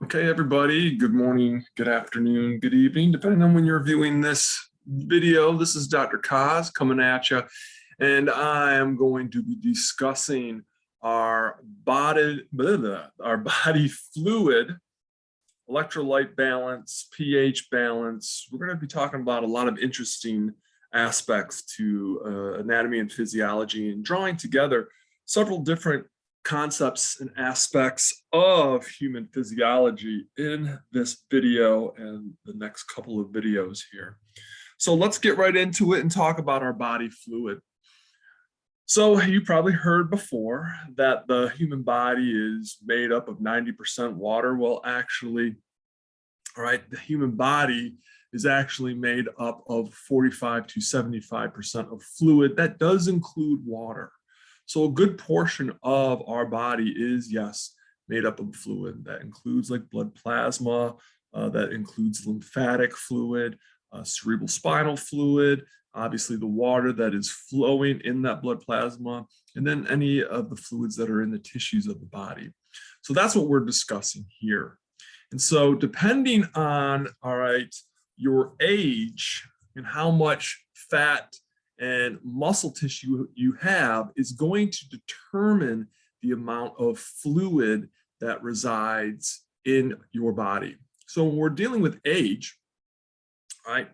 Okay, everybody, good morning, good afternoon, good evening, depending on when you're viewing this video. This is Dr. Kaz coming at you, and I am going to be discussing our body fluid, electrolyte balance, pH balance. We're going to be talking about a lot of interesting aspects to anatomy and physiology and drawing together several different concepts and aspects of human physiology in this video and the next couple of videos here. So let's get right into it and talk about our body fluid. So you probably heard before that the human body is made up of 90% water. Well, actually, all right, the human body is actually made up of 45 to 75% of fluid. That does include water. So a good portion of our body is, yes, made up of fluid. That includes like blood plasma, that includes lymphatic fluid, cerebral spinal fluid, obviously the water that is flowing in that blood plasma, and then any of the fluids that are in the tissues of the body. So that's what we're discussing here. And so depending on, all right, your age and how much fat and muscle tissue you have is going to determine the amount of fluid that resides in your body. So when we're dealing with age, right,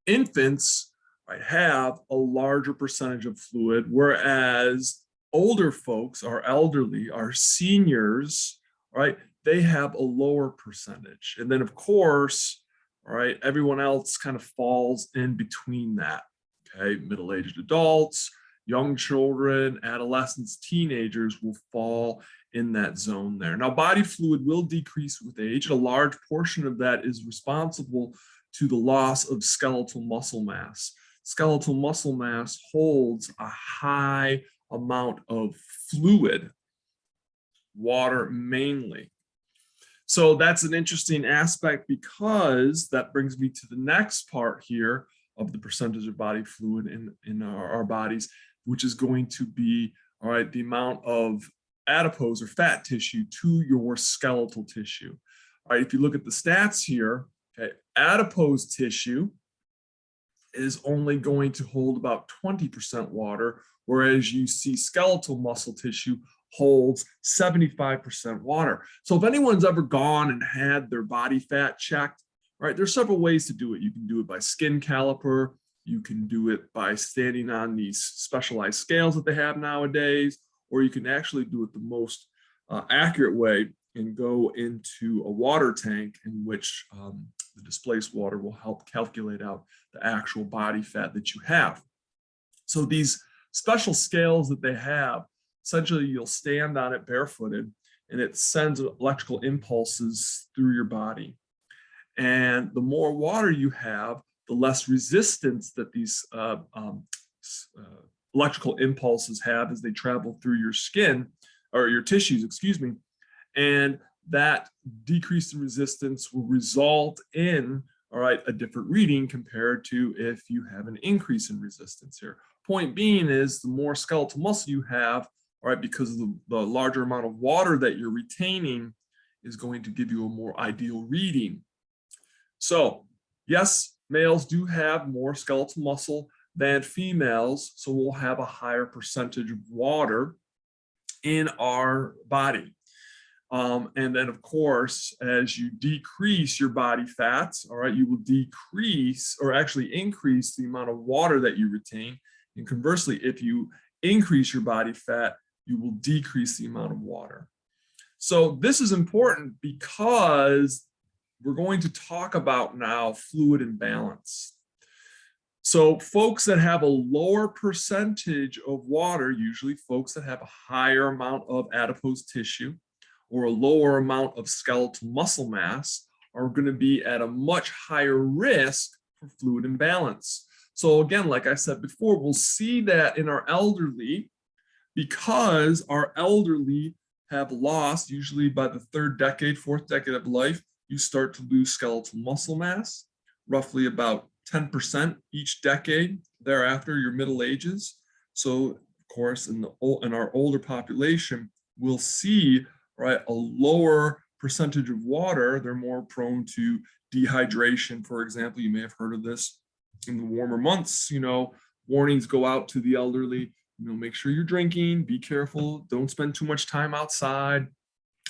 infants, right, have a larger percentage of fluid, whereas older folks, our elderly, our seniors, right, they have a lower percentage. And then of course, all right, everyone else kind of falls in between that. Okay, middle-aged adults, young children, adolescents, teenagers will fall in that zone there. Now, body fluid will decrease with age. A large portion of that is responsible to the loss of skeletal muscle mass. Skeletal muscle mass holds a high amount of fluid, water mainly. So that's an interesting aspect because that brings me to the next part here of the percentage of body fluid in our bodies, which is going to be, all right, the amount of adipose or fat tissue to your skeletal tissue. All right, if you look at the stats here, okay, adipose tissue is only going to hold about 20% water, whereas you see skeletal muscle tissue holds 75% water. So if anyone's ever gone and had their body fat checked, right, there's several ways to do it. You can do it by skin caliper. You can do it by standing on these specialized scales that they have nowadays, or you can actually do it the most accurate way and go into a water tank in which the displaced water will help calculate out the actual body fat that you have. So these special scales that they have, essentially you'll stand on it barefooted and it sends electrical impulses through your body. And the more water you have, the less resistance that these electrical impulses have as they travel through your skin or your tissues, excuse me. And that decrease in resistance will result in, all right, a different reading compared to if you have an increase in resistance here. Point being is the more skeletal muscle you have, all right, because of the larger amount of water that you're retaining is going to give you a more ideal reading. So yes, males do have more skeletal muscle than females, so we'll have a higher percentage of water in our body. And then of course, as you decrease your body fats, all right, you will decrease or actually increase the amount of water that you retain. And conversely, if you increase your body fat, you will decrease the amount of water. So this is important because we're going to talk about now fluid imbalance. So folks that have a lower percentage of water, usually folks that have a higher amount of adipose tissue or a lower amount of skeletal muscle mass, are going to be at a much higher risk for fluid imbalance. So again, like I said before, we'll see that in our elderly because our elderly have lost, usually by the third decade, fourth decade of life, you start to lose skeletal muscle mass, roughly about 10% each decade thereafter your middle ages. So of course, in our older population, we'll see, right, a lower percentage of water, they're more prone to dehydration. For example, you may have heard of this in the warmer months. Warnings go out to the elderly, make sure you're drinking, be careful, don't spend too much time outside,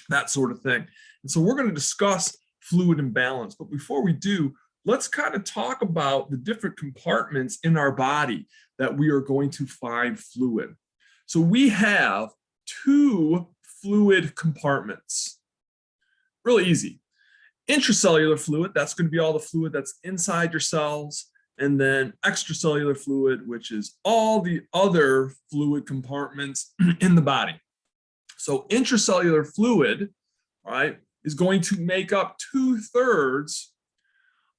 that sort of thing. And so we're going to discuss fluid imbalance. But before we do, let's kind of talk about the different compartments in our body that we are going to find fluid. So we have 2 fluid compartments. Really easy. Intracellular fluid, that's going to be all the fluid that's inside your cells. And then extracellular fluid, which is all the other fluid compartments in the body. So intracellular fluid, right, is going to make up 2/3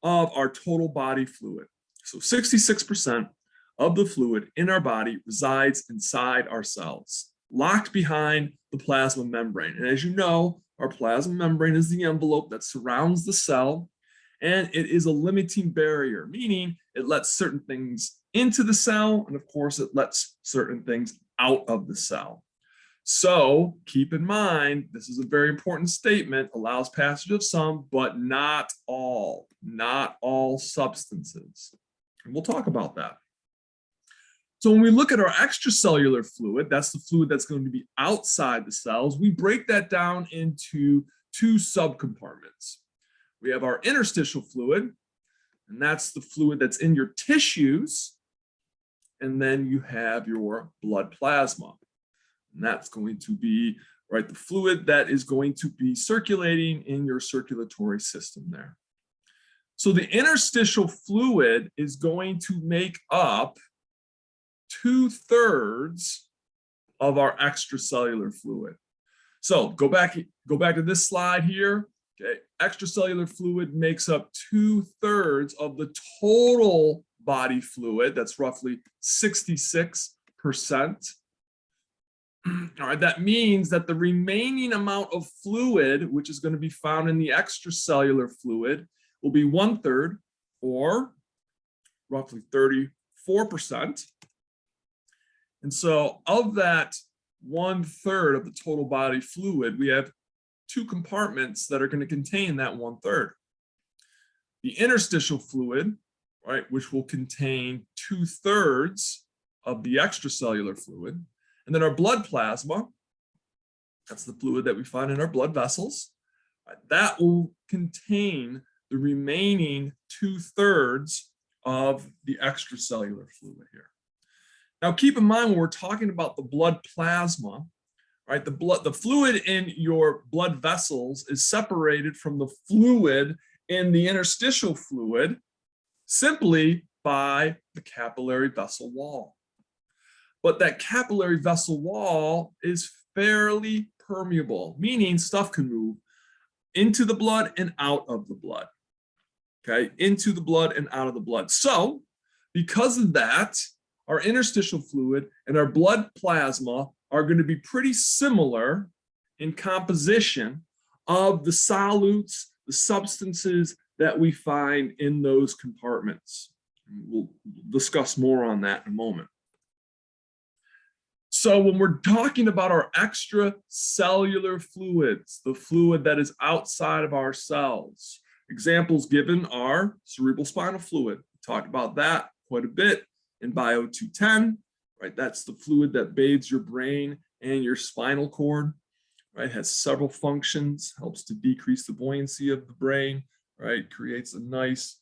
of our total body fluid. So 66% of the fluid in our body resides inside our cells, locked behind the plasma membrane. And as you know, our plasma membrane is the envelope that surrounds the cell, and it is a limiting barrier, meaning it lets certain things into the cell, and of course, it lets certain things out of the cell. So keep in mind, this is a very important statement, allows passage of some, but not all substances. And we'll talk about that. So when we look at our extracellular fluid, that's the fluid that's going to be outside the cells, we break that down into 2 subcompartments. We have our interstitial fluid, and that's the fluid that's in your tissues. And then you have your blood plasma. And that's going to be, right, the fluid that is going to be circulating in your circulatory system there. So the interstitial fluid is going to make up 2/3 of our extracellular fluid. So go back to this slide here. Okay, extracellular fluid makes up 2/3 of the total body fluid. That's roughly 66%. All right, that means that the remaining amount of fluid, which is going to be found in the extracellular fluid, will be 1/3, or roughly 34%. And so of that 1/3 of the total body fluid, we have 2 compartments that are going to contain that 1/3. The interstitial fluid, right, which will contain 2/3 of the extracellular fluid. And then our blood plasma, that's the fluid that we find in our blood vessels, right, that will contain the remaining 2/3 of the extracellular fluid here. Now, keep in mind when we're talking about the blood plasma, right, the fluid in your blood vessels is separated from the fluid in the interstitial fluid simply by the capillary vessel wall. But that capillary vessel wall is fairly permeable, meaning stuff can move into the blood and out of the blood. Okay, into the blood and out of the blood. So because of that, our interstitial fluid and our blood plasma are going to be pretty similar in composition of the solutes, the substances that we find in those compartments. We'll discuss more on that in a moment. So when we're talking about our extracellular fluids, the fluid that is outside of our cells, examples given are cerebral spinal fluid. We talked about that quite a bit in Bio 210, right? That's the fluid that bathes your brain and your spinal cord, right? Has several functions, helps to decrease the buoyancy of the brain, right? Creates a nice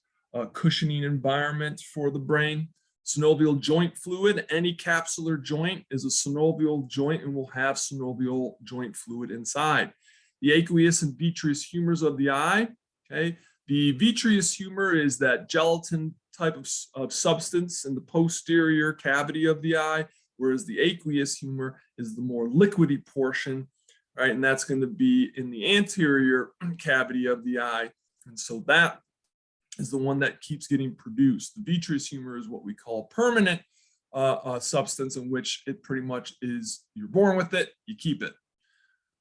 cushioning environment for the brain. Synovial joint fluid, any capsular joint is a synovial joint and will have synovial joint fluid inside. The aqueous and vitreous humors of the eye, okay? The vitreous humor is that gelatin type of substance in the posterior cavity of the eye, whereas the aqueous humor is the more liquidy portion, right? And that's going to be in the anterior cavity of the eye. And so that is the one that keeps getting produced. The vitreous humor is what we call permanent substance, in which it pretty much is, you're born with it, you keep it.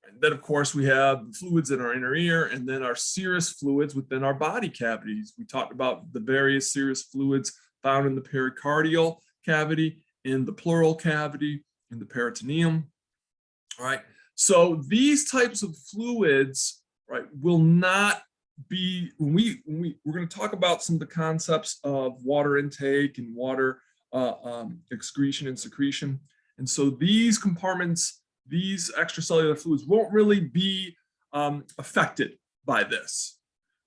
And then, of course, we have the fluids in our inner ear, and then our serous fluids within our body cavities. We talked about the various serous fluids found in the pericardial cavity, in the pleural cavity, in the peritoneum. All right. So these types of fluids right, will not be, we're going to talk about some of the concepts of water intake and water excretion and secretion. And so these compartments, these extracellular fluids won't really be affected by this.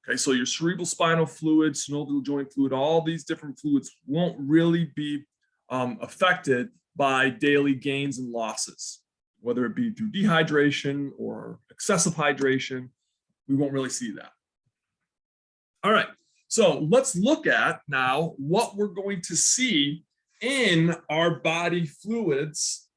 Okay, so your cerebral spinal fluid, synovial joint fluid, all these different fluids won't really be affected by daily gains and losses, whether it be through dehydration or excessive hydration. We won't really see that. All right, so let's look at now what we're going to see in our body fluids,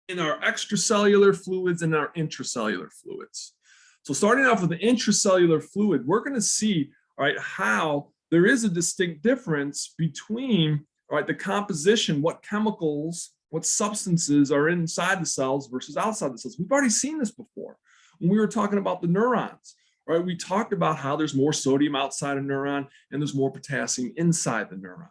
in our extracellular fluids and our intracellular fluids. So starting off with the intracellular fluid, we're going to see, all right, how there is a distinct difference between, all right, the composition, what chemicals, what substances are inside the cells versus outside the cells. We've already seen this before when we were talking about the neurons. Right, we talked about how there's more sodium outside a neuron and there's more potassium inside the neuron.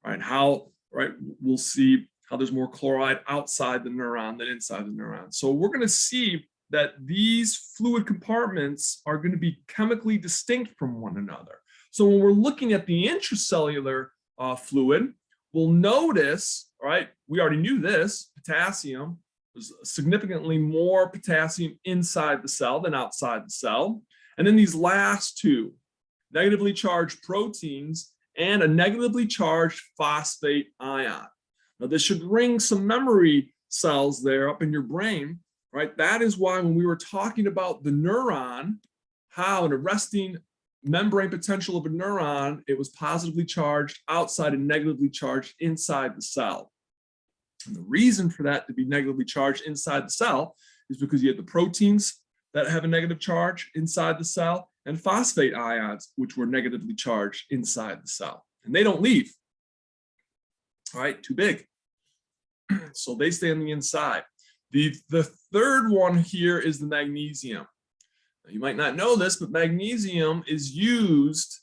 Right, how, right, we'll see how there's more chloride outside the neuron than inside the neuron. So we're going to see that these fluid compartments are going to be chemically distinct from one another. So when we're looking at the intracellular fluid, we'll notice, right, we already knew this, potassium, there's significantly more potassium inside the cell than outside the cell. And then these last two, negatively charged proteins and a negatively charged phosphate ion. Now this should ring some memory cells there up in your brain, right? That is why when we were talking about the neuron, how an arresting membrane potential of a neuron, it was positively charged outside and negatively charged inside the cell. And the reason for that to be negatively charged inside the cell is because you have the proteins that have a negative charge inside the cell and phosphate ions, which were negatively charged inside the cell. And they don't leave, all right, too big. So they stay on the inside. The third one here is the magnesium. Now, you might not know this, but magnesium is used,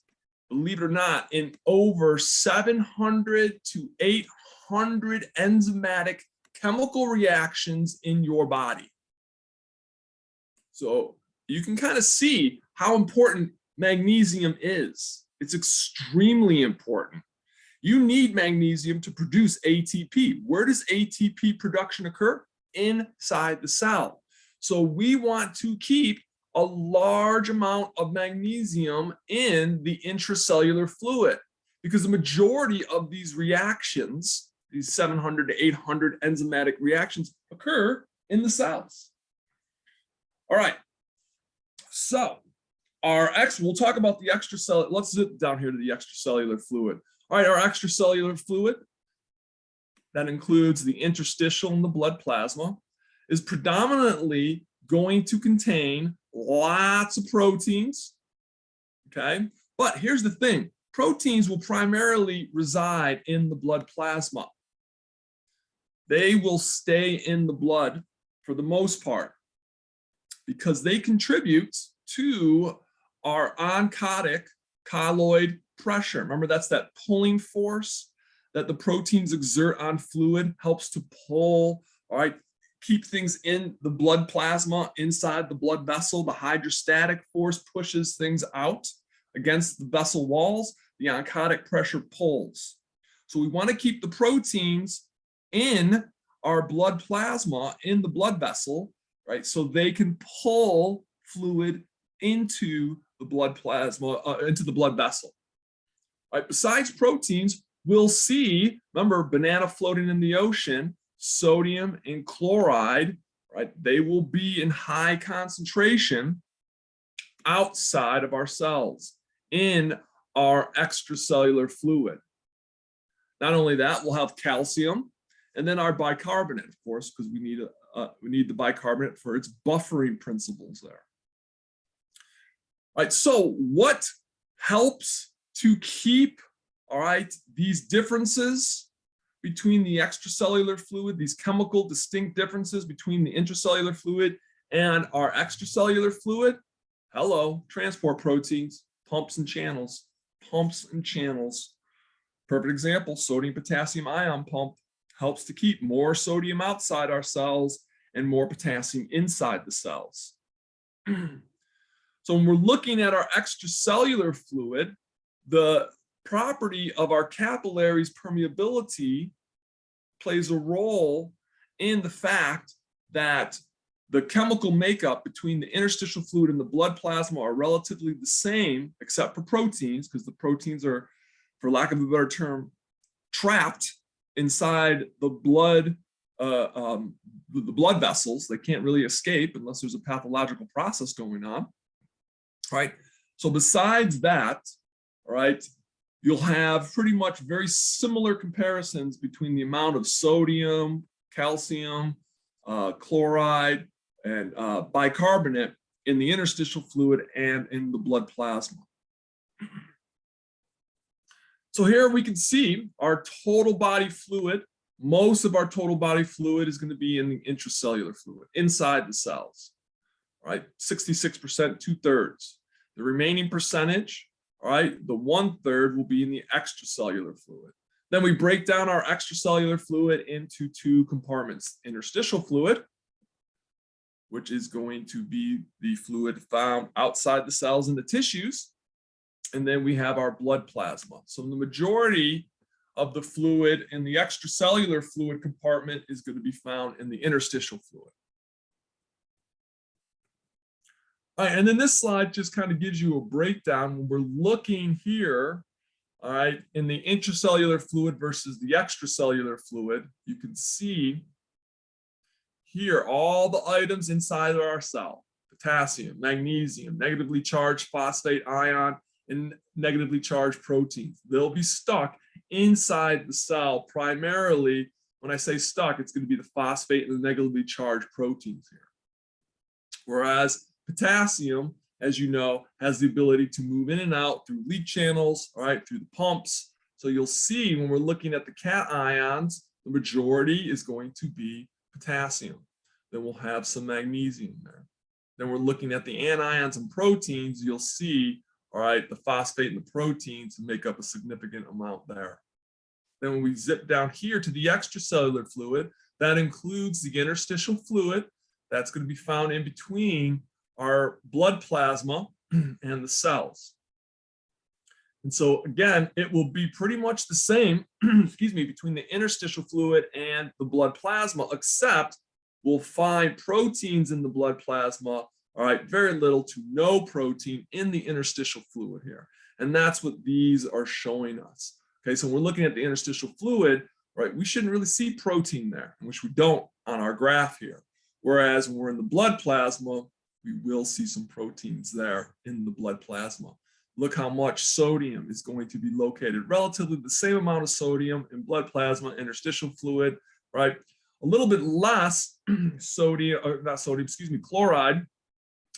believe it or not, in over 700 to 800 enzymatic chemical reactions in your body. So you can kind of see how important magnesium is. It's extremely important. You need magnesium to produce ATP. Where does ATP production occur? Inside the cell. So we want to keep a large amount of magnesium in the intracellular fluid because the majority of these reactions, these 700 to 800 enzymatic reactions, occur in the cells. All right, so we'll talk about the extracellular. Let's zip down here to the extracellular fluid. All right, our extracellular fluid, that includes the interstitial and the blood plasma, is predominantly going to contain lots of proteins, okay? But here's the thing, proteins will primarily reside in the blood plasma. They will stay in the blood for the most part, because they contribute to our oncotic colloid pressure. Remember, that's that pulling force that the proteins exert on fluid, helps to pull, all right, keep things in the blood plasma, inside the blood vessel. The hydrostatic force pushes things out against the vessel walls. The oncotic pressure pulls. So we want to keep the proteins in our blood plasma, in the blood vessel, right? So they can pull fluid into the blood plasma, into the blood vessel. Right? Besides proteins, we'll see, remember, banana floating in the ocean, sodium and chloride, right? They will be in high concentration outside of our cells in our extracellular fluid. Not only that, we'll have calcium and then our bicarbonate, of course, because we need the bicarbonate for its buffering principles there. All right, so what helps to keep, all right, these differences between the extracellular fluid, these chemical distinct differences between the intracellular fluid and our extracellular fluid? Hello, transport proteins, pumps and channels, pumps and channels. Perfect example, sodium potassium ion pump helps to keep more sodium outside our cells and more potassium inside the cells. So when we're looking at our extracellular fluid, the property of our capillaries' permeability plays a role in the fact that the chemical makeup between the interstitial fluid and the blood plasma are relatively the same, except for proteins, because the proteins are, for lack of a better term, trapped inside the blood vessels. They can't really escape unless there's a pathological process going on, right? So besides that, all right, you'll have pretty much very similar comparisons between the amount of sodium, calcium, chloride, and bicarbonate in the interstitial fluid and in the blood plasma. So here we can see our total body fluid. Most of our total body fluid is going to be in the intracellular fluid, inside the cells, right? 66%, 2/3. The remaining percentage, all right, the 1/3 will be in the extracellular fluid. Then we break down our extracellular fluid into two compartments: interstitial fluid, which is going to be the fluid found outside the cells and the tissues. And then we have our blood plasma. So the majority of the fluid in the extracellular fluid compartment is going to be found in the interstitial fluid. All right, and then this slide just kind of gives you a breakdown when we're looking here, all right, in the intracellular fluid versus the extracellular fluid. You can see here all the items inside of our cell: potassium, magnesium, negatively charged phosphate ion, and negatively charged proteins. They'll be stuck inside the cell primarily. When I say stuck, it's going to be the phosphate and the negatively charged proteins here. Whereas potassium, as you know, has the ability to move in and out through leak channels, all right, through the pumps. So you'll see when we're looking at the cations, the majority is going to be potassium. Then we'll have some magnesium there. Then we're looking at the anions and proteins. You'll see, all right, the phosphate and the proteins make up a significant amount there. Then when we zip down here to the extracellular fluid, that includes the interstitial fluid. That's going to be found in between our blood plasma and the cells. And so again, it will be pretty much the same, excuse me, between the interstitial fluid and the blood plasma, except we'll find proteins in the blood plasma, all right, very little to no protein in the interstitial fluid here. And that's what these are showing us. Okay, so we're looking at the interstitial fluid, right? We shouldn't really see protein there, which we don't on our graph here. Whereas when we're in the blood plasma, we will see some proteins there in the blood plasma. Look how much sodium is going to be located. Relatively the same amount of sodium in blood plasma, interstitial fluid, right? A little bit less sodium, or not sodium, excuse me, chloride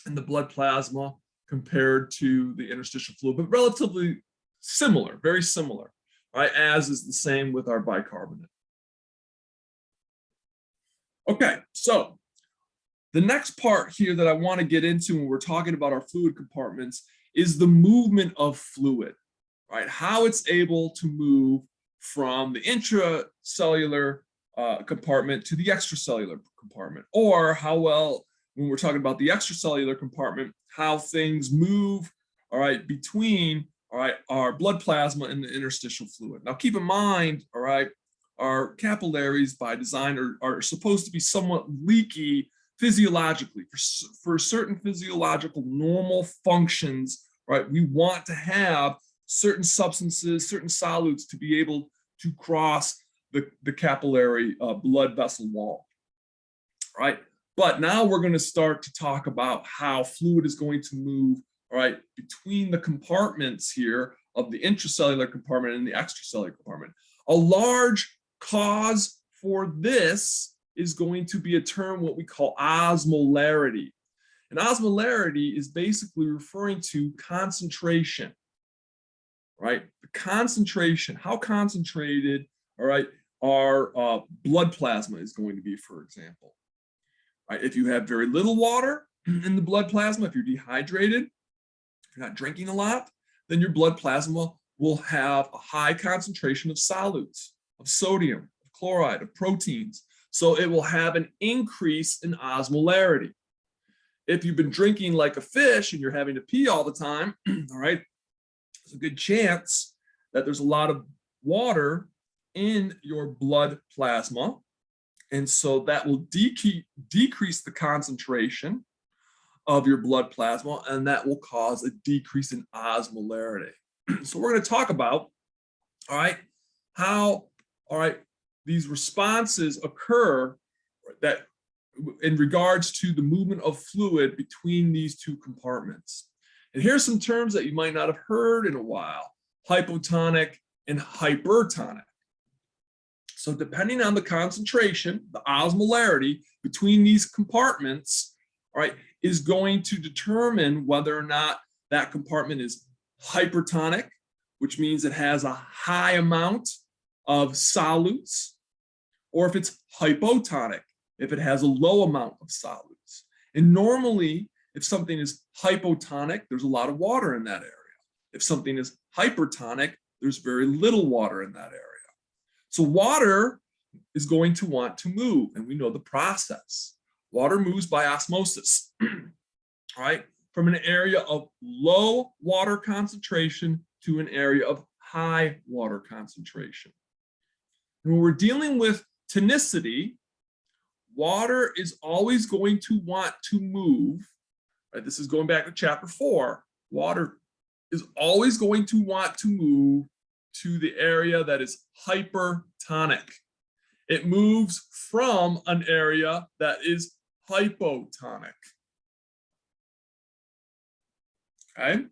in the blood plasma compared to the interstitial fluid, but relatively similar, very similar, right? As is the same with our bicarbonate. Okay, so the next part here that I want to get into when we're talking about our fluid compartments is the movement of fluid, right? How it's able to move from the intracellular compartment to the extracellular compartment, or how well, when we're talking about the extracellular compartment, how things move, all right, between, all right, our blood plasma and the interstitial fluid. Now keep in mind, all right, our capillaries by design are supposed to be somewhat leaky physiologically. For certain physiological normal functions, right, we want to have certain substances, certain solutes to be able to cross the capillary blood vessel wall, right? But now we're going to start to talk about how fluid is going to move, all right, between the compartments here of the intracellular compartment and the extracellular compartment. A large cause for this is going to be a term what we call osmolarity. And osmolarity is basically referring to concentration, right? The concentration, how concentrated, all right, our blood plasma is going to be, for example. Right? If you have very little water in the blood plasma, if you're dehydrated, if you're not drinking a lot, then your blood plasma will have a high concentration of solutes, of sodium, of chloride, of proteins. So it will have an increase in osmolarity. if you've been drinking like a fish and you're having to pee all the time, all right, there's a good chance that there's a lot of water in your blood plasma. And so that will decrease the concentration of your blood plasma, and that will cause a decrease in osmolarity. So we're going to talk about, all right, how, all right, these responses occur that in regards to the movement of fluid between these two compartments. And here's some terms that you might not have heard in a while: hypotonic and hypertonic. So depending on the concentration, the osmolarity between these compartments, all right, is going to determine whether or not that compartment is hypertonic, which means it has a high amount of solutes, or if it's hypotonic, if it has a low amount of solutes. And normally, if something is hypotonic, there's a lot of water in that area. If something is hypertonic, there's very little water in that area. So water is going to want to move, and we know the process. Water moves by osmosis, all right, from an area of low water concentration to an area of high water concentration. And when we're dealing with tonicity, water is always going to want to move, right? This is going back to chapter 4. Water is always going to want to move to the area that is hypertonic. It moves from an area that is hypotonic. Okay?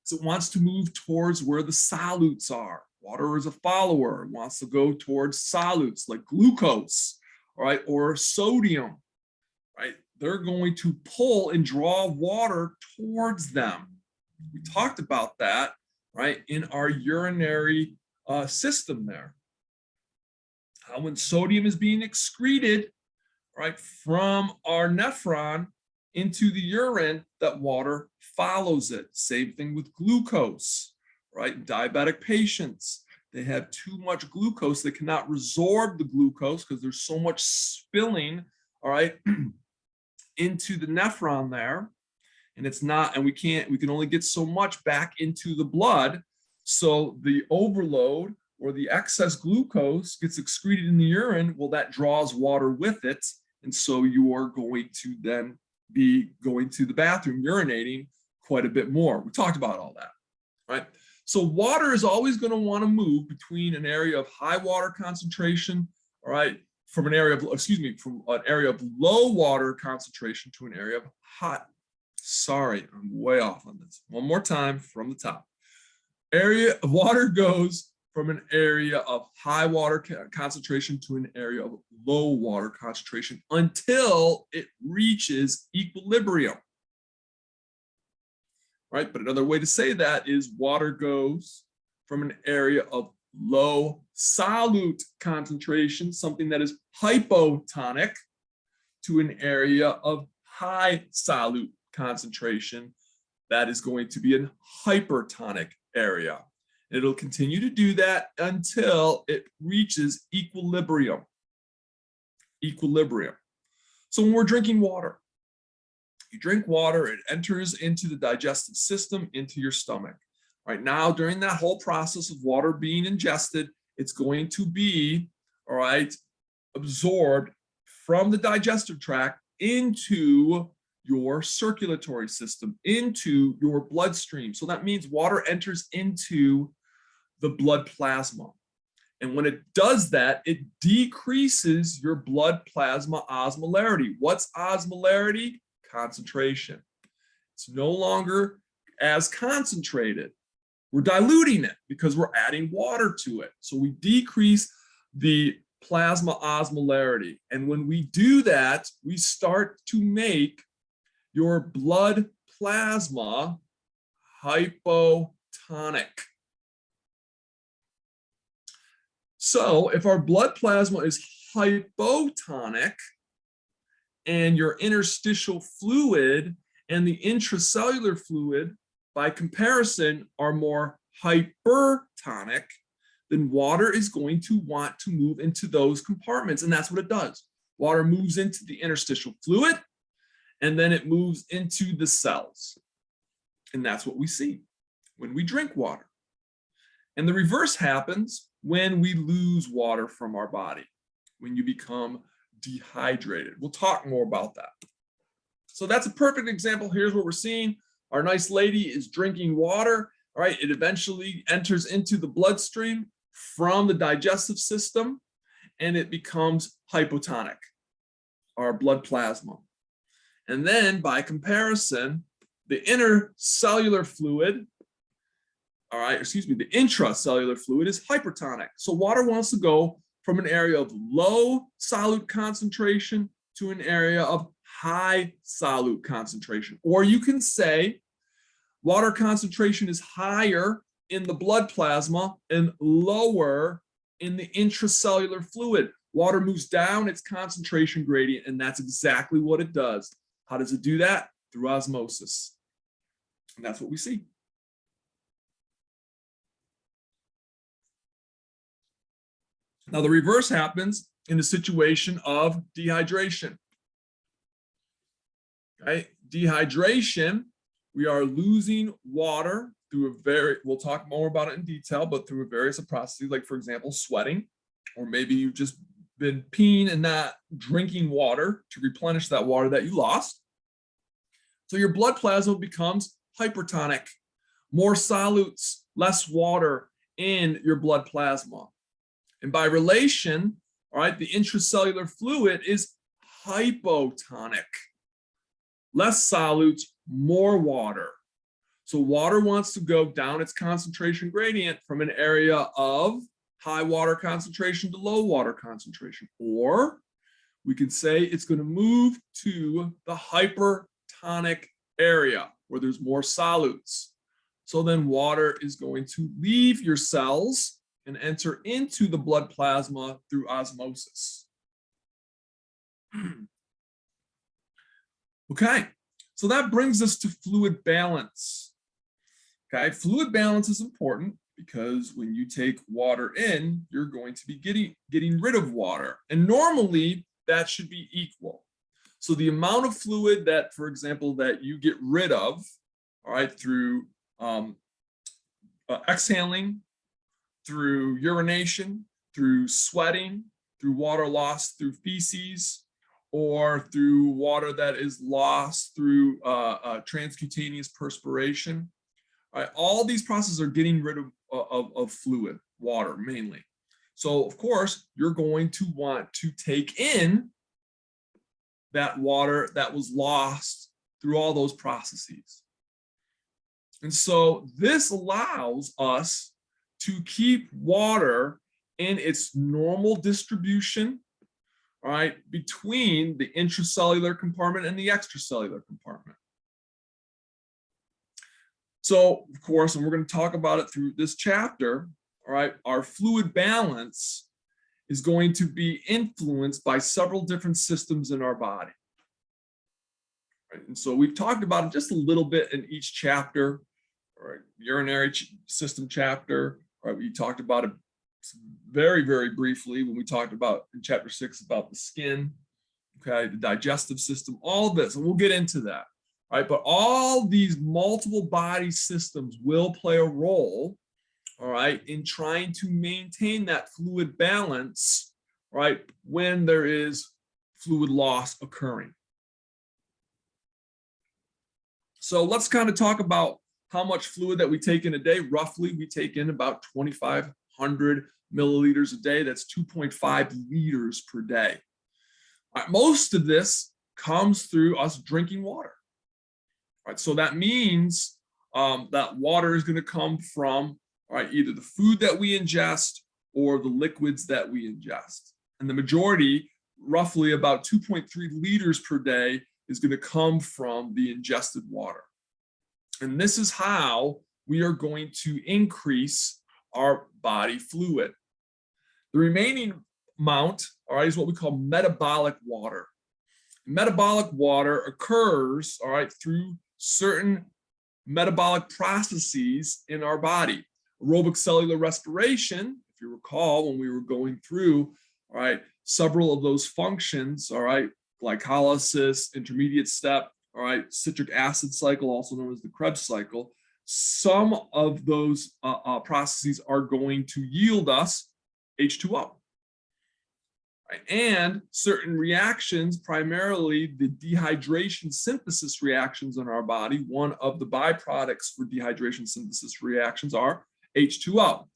So it wants to move towards where the solutes are. Water is a follower. It wants to go towards solutes like glucose, all right, or sodium, right? They're going to pull and draw water towards them. We talked about that, right, in our urinary system there. When sodium is being excreted, right, from our nephron into the urine, that water follows it. Same thing with glucose, right? Diabetic patients, they have too much glucose. They cannot resorb the glucose because there's so much spilling, all right, into the nephron there. And it's not, and we can only get so much back into the blood. So the overload or the excess glucose gets excreted in the urine. Well, that draws water with it. And so you are going to then be going to the bathroom, urinating quite a bit more. We talked about all that, right? So water is always going to want to move between an area of high water concentration, all right, from an area of, from an area of low water concentration to an area of hot. Sorry, I'm way off on this. One more time from the top. Area of water goes from an area of high water concentration to an area of low water concentration until it reaches equilibrium. Right? But another way to say that is water goes from an area of low solute concentration, something that is hypotonic, to an area of high solute concentration that is going to be a hypertonic area. It'll continue to do that until it reaches equilibrium. Equilibrium. So when we're drinking water, you drink water, it enters into the digestive system, into your stomach. Right now, during that whole process of water being ingested, it's going to be, all right, absorbed from the digestive tract into your circulatory system, into your bloodstream. So that means water enters into the blood plasma. And when it does that, it decreases your blood plasma osmolarity. What's osmolarity? Concentration. It's no longer as concentrated. We're diluting it because we're adding water to it. So we decrease the plasma osmolarity. And when we do that, we start to make your blood plasma hypotonic. So if our blood plasma is hypotonic and your interstitial fluid and the intracellular fluid, by comparison, are more hypertonic, then water is going to want to move into those compartments. And that's what it does. Water moves into the interstitial fluid, and then it moves into the cells. And that's what we see when we drink water. And the reverse happens when we lose water from our body, when you become dehydrated. We'll talk more about that. So that's a perfect example. Here's what we're seeing. Our nice lady is drinking water. All right, it eventually enters into the bloodstream from the digestive system, and it becomes hypotonic, our blood plasma. And then by comparison, the intercellular fluid, all right, excuse me, the intracellular fluid is hypertonic. So water wants to go from an area of low solute concentration to an area of high solute concentration. Or you can say water concentration is higher in the blood plasma and lower in the intracellular fluid. Water moves down its concentration gradient, and that's exactly what it does. How does it do that? Through osmosis. And that's what we see. Now, the reverse happens in a situation of dehydration. Okay? Dehydration, we are losing water through we'll talk more about it in detail, but through various processes, like, for example, sweating, or maybe you've just been peeing and not drinking water to replenish that water that you lost. So your blood plasma becomes hypertonic, more solutes, less water in your blood plasma. And by relation, all right, the intracellular fluid is hypotonic, less solutes, more water. So water wants to go down its concentration gradient from an area of high water concentration to low water concentration. Or we could say it's going to move to the hypertonic area where there's more solutes. So then water is going to leave your cells and enter into the blood plasma through osmosis. Okay, so that brings us to fluid balance. Okay, fluid balance is important because when you take water in, you're going to be getting rid of water. And normally that should be equal. So the amount of fluid that, for example, that you get rid of, all right, through exhaling, through urination, through sweating, through water loss through feces, or through water that is lost through transcutaneous perspiration. Right, all these processes are getting rid of fluid, water mainly. So of course, you're going to want to take in that water that was lost through all those processes. And so this allows us to keep water in its normal distribution, all right, between the intracellular compartment and the extracellular compartment. So, of course, and we're going to talk about it through this chapter, all right, our fluid balance is going to be influenced by several different systems in our body. Right? And so we've talked about it just a little bit in each chapter, all right, urinary system chapter, all right, we talked about it very, very briefly when we talked about in chapter 6 about the skin, okay, the digestive system, all of this, and we'll get into that. Right, but all these multiple body systems will play a role, all right, in trying to maintain that fluid balance, right, when there is fluid loss occurring. So let's kind of talk about how much fluid that we take in a day. Roughly, we take in about 2,500 milliliters a day. That's 2.5 liters per day. Right, most of this comes through us drinking water. Right, so that means that water is going to come from, all right, either the food that we ingest or the liquids that we ingest. And the majority, roughly about 2.3 liters per day, is going to come from the ingested water. And this is how we are going to increase our body fluid. The remaining amount, all right, is what we call metabolic water. Metabolic water occurs, all right, through certain metabolic processes in our body. Aerobic cellular respiration, if you recall, when we were going through, all right, several of those functions, all right, glycolysis, intermediate step, all right, citric acid cycle, also known as the Krebs cycle. Some of those processes are going to yield us H2O. Right? And certain reactions, primarily the dehydration synthesis reactions in our body, one of the byproducts for dehydration synthesis reactions are H2O.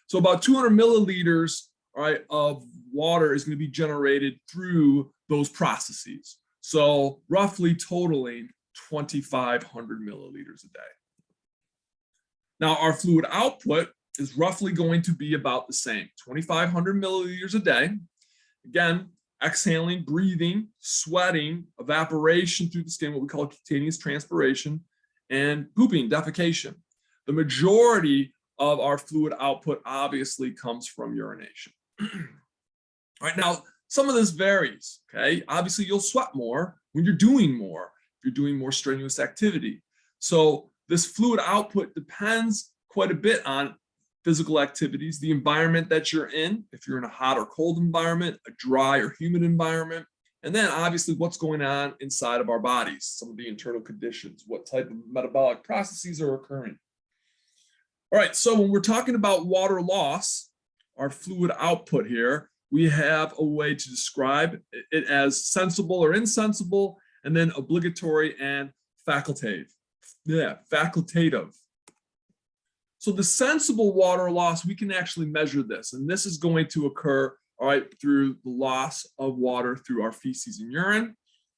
So about 200 milliliters, all right, of water is going to be generated through those processes. So roughly totaling 2,500 milliliters a day. Now our fluid output is roughly going to be about the same, 2,500 milliliters a day. Again, exhaling, breathing, sweating, evaporation through the skin, what we call cutaneous transpiration, and pooping, defecation. The majority of our fluid output obviously comes from urination. All right, now some of this varies, okay? Obviously you'll sweat more when you're doing more, if you're doing more strenuous activity. So this fluid output depends quite a bit on physical activities, the environment that you're in, if you're in a hot or cold environment, a dry or humid environment, and then obviously what's going on inside of our bodies, some of the internal conditions, what type of metabolic processes are occurring. All right, so when we're talking about water loss, our fluid output here, we have a way to describe it as sensible or insensible, and then obligatory and facultative. Yeah, facultative. So the sensible water loss, we can actually measure this, and this is going to occur, all right, through the loss of water through our feces and urine.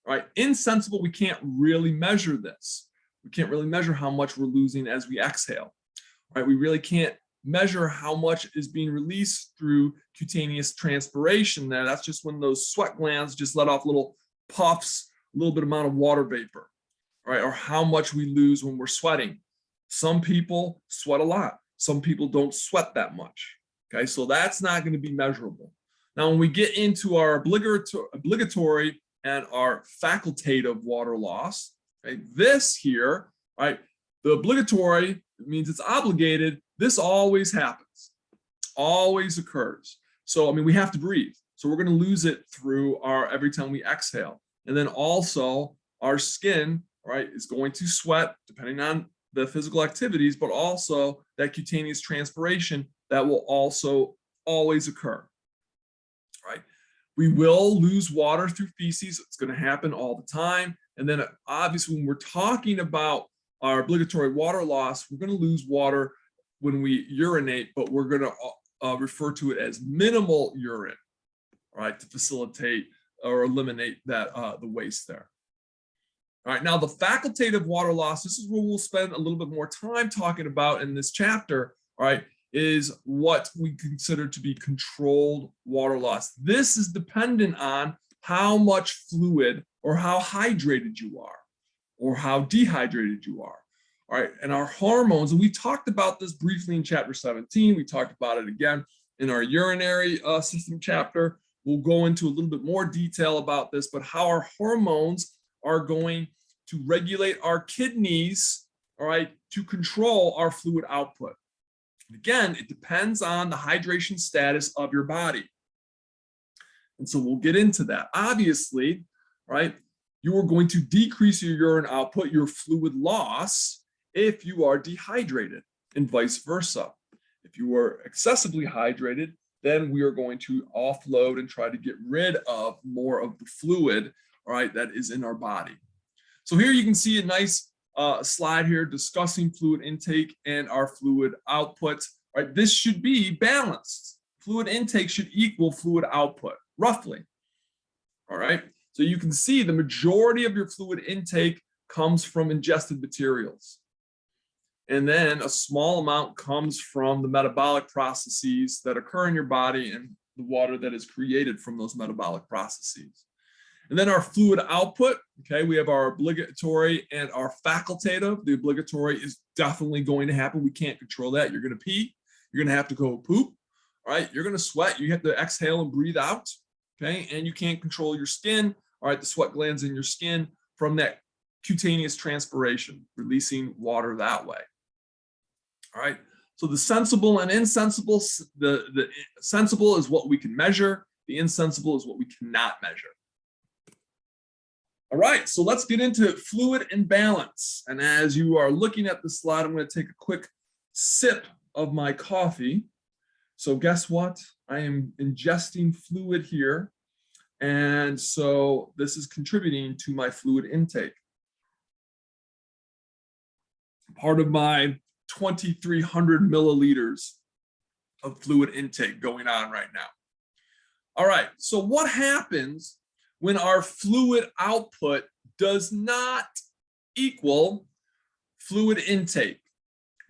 All right, insensible, we can't really measure this. We can't really measure how much we're losing as we exhale. All right, we really can't measure how much is being released through cutaneous transpiration there. That's just when those sweat glands just let off little puffs, a little bit amount of water vapor, all right, or how much we lose when we're sweating. Some people sweat a lot. Some people don't sweat that much. Okay, so that's not going to be measurable. Now, when we get into our obligatory and our facultative water loss, okay, this here, right, the obligatory means it's obligated. This always happens, always occurs. So, I mean, we have to breathe. So we're going to lose it through our every time we exhale. And then also our skin, right, is going to sweat depending on the physical activities, but also that cutaneous transpiration that will also always occur, right? We will lose water through feces. It's going to happen all the time. And then obviously when we're talking about our obligatory water loss, we're going to lose water when we urinate, but we're going to refer to it as minimal urine, right, to facilitate or eliminate that the waste there. All right, now the facultative water loss, this is where we'll spend a little bit more time talking about in this chapter, all right, is what we consider to be controlled water loss. This is dependent on how much fluid or how hydrated you are or how dehydrated you are. All right, and our hormones, and we talked about this briefly in chapter 17. We talked about it again in our urinary system chapter. We'll go into a little bit more detail about this, but how our hormones are going to regulate our kidneys, all right, to control our fluid output. And again, it depends on the hydration status of your body. And so we'll get into that. Obviously, right, you are going to decrease your urine output, your fluid loss, if you are dehydrated, and vice versa. If you are excessively hydrated, then we are going to offload and try to get rid of more of the fluid, all right, that is in our body. So here you can see a nice slide here discussing fluid intake and our fluid output. All right, this should be balanced. Fluid intake should equal fluid output, roughly. All right, so you can see the majority of your fluid intake comes from ingested materials. And then a small amount comes from the metabolic processes that occur in your body and the water that is created from those metabolic processes. And then our fluid output, okay, we have our obligatory and our facultative. The obligatory is definitely going to happen. We can't control that. You're going to pee. You're going to have to go poop. All right, you're going to sweat. You have to exhale and breathe out, okay? And you can't control your skin, all right, the sweat glands in your skin from that cutaneous transpiration, releasing water that way. All right, so the sensible and insensible, the sensible is what we can measure. The insensible is what we cannot measure. All right, so let's get into fluid imbalance. And as you are looking at the slide, I'm going to take a quick sip of my coffee. So guess what? I am ingesting fluid here. And so this is contributing to my fluid intake. Part of my 2,300 milliliters of fluid intake going on right now. All right, so what happens when our fluid output does not equal fluid intake?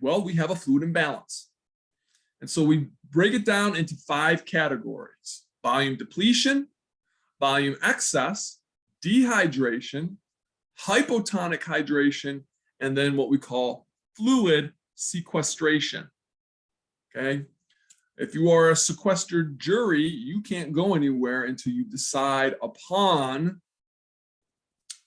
Well, we have a fluid imbalance. And so we break it down into 5 categories: volume depletion, volume excess, dehydration, hypotonic hydration, and then what we call fluid sequestration. Okay. If you are a sequestered jury, you can't go anywhere until you decide upon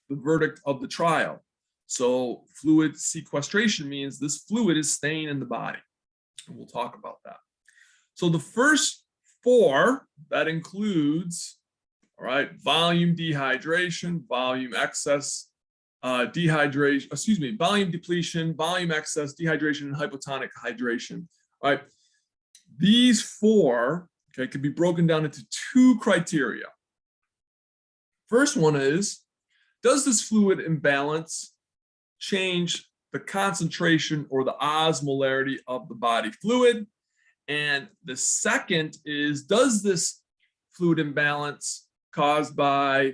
the verdict of the trial. So fluid sequestration means this fluid is staying in the body. And we'll talk about that. So the first 4, that includes, all right, volume dehydration, volume excess, dehydration, volume depletion, volume excess, dehydration, and hypotonic hydration. All right. These 4, okay, can be broken down into 2 criteria. First one is, does this fluid imbalance change the concentration or the osmolarity of the body fluid? And the second is, does this fluid imbalance caused by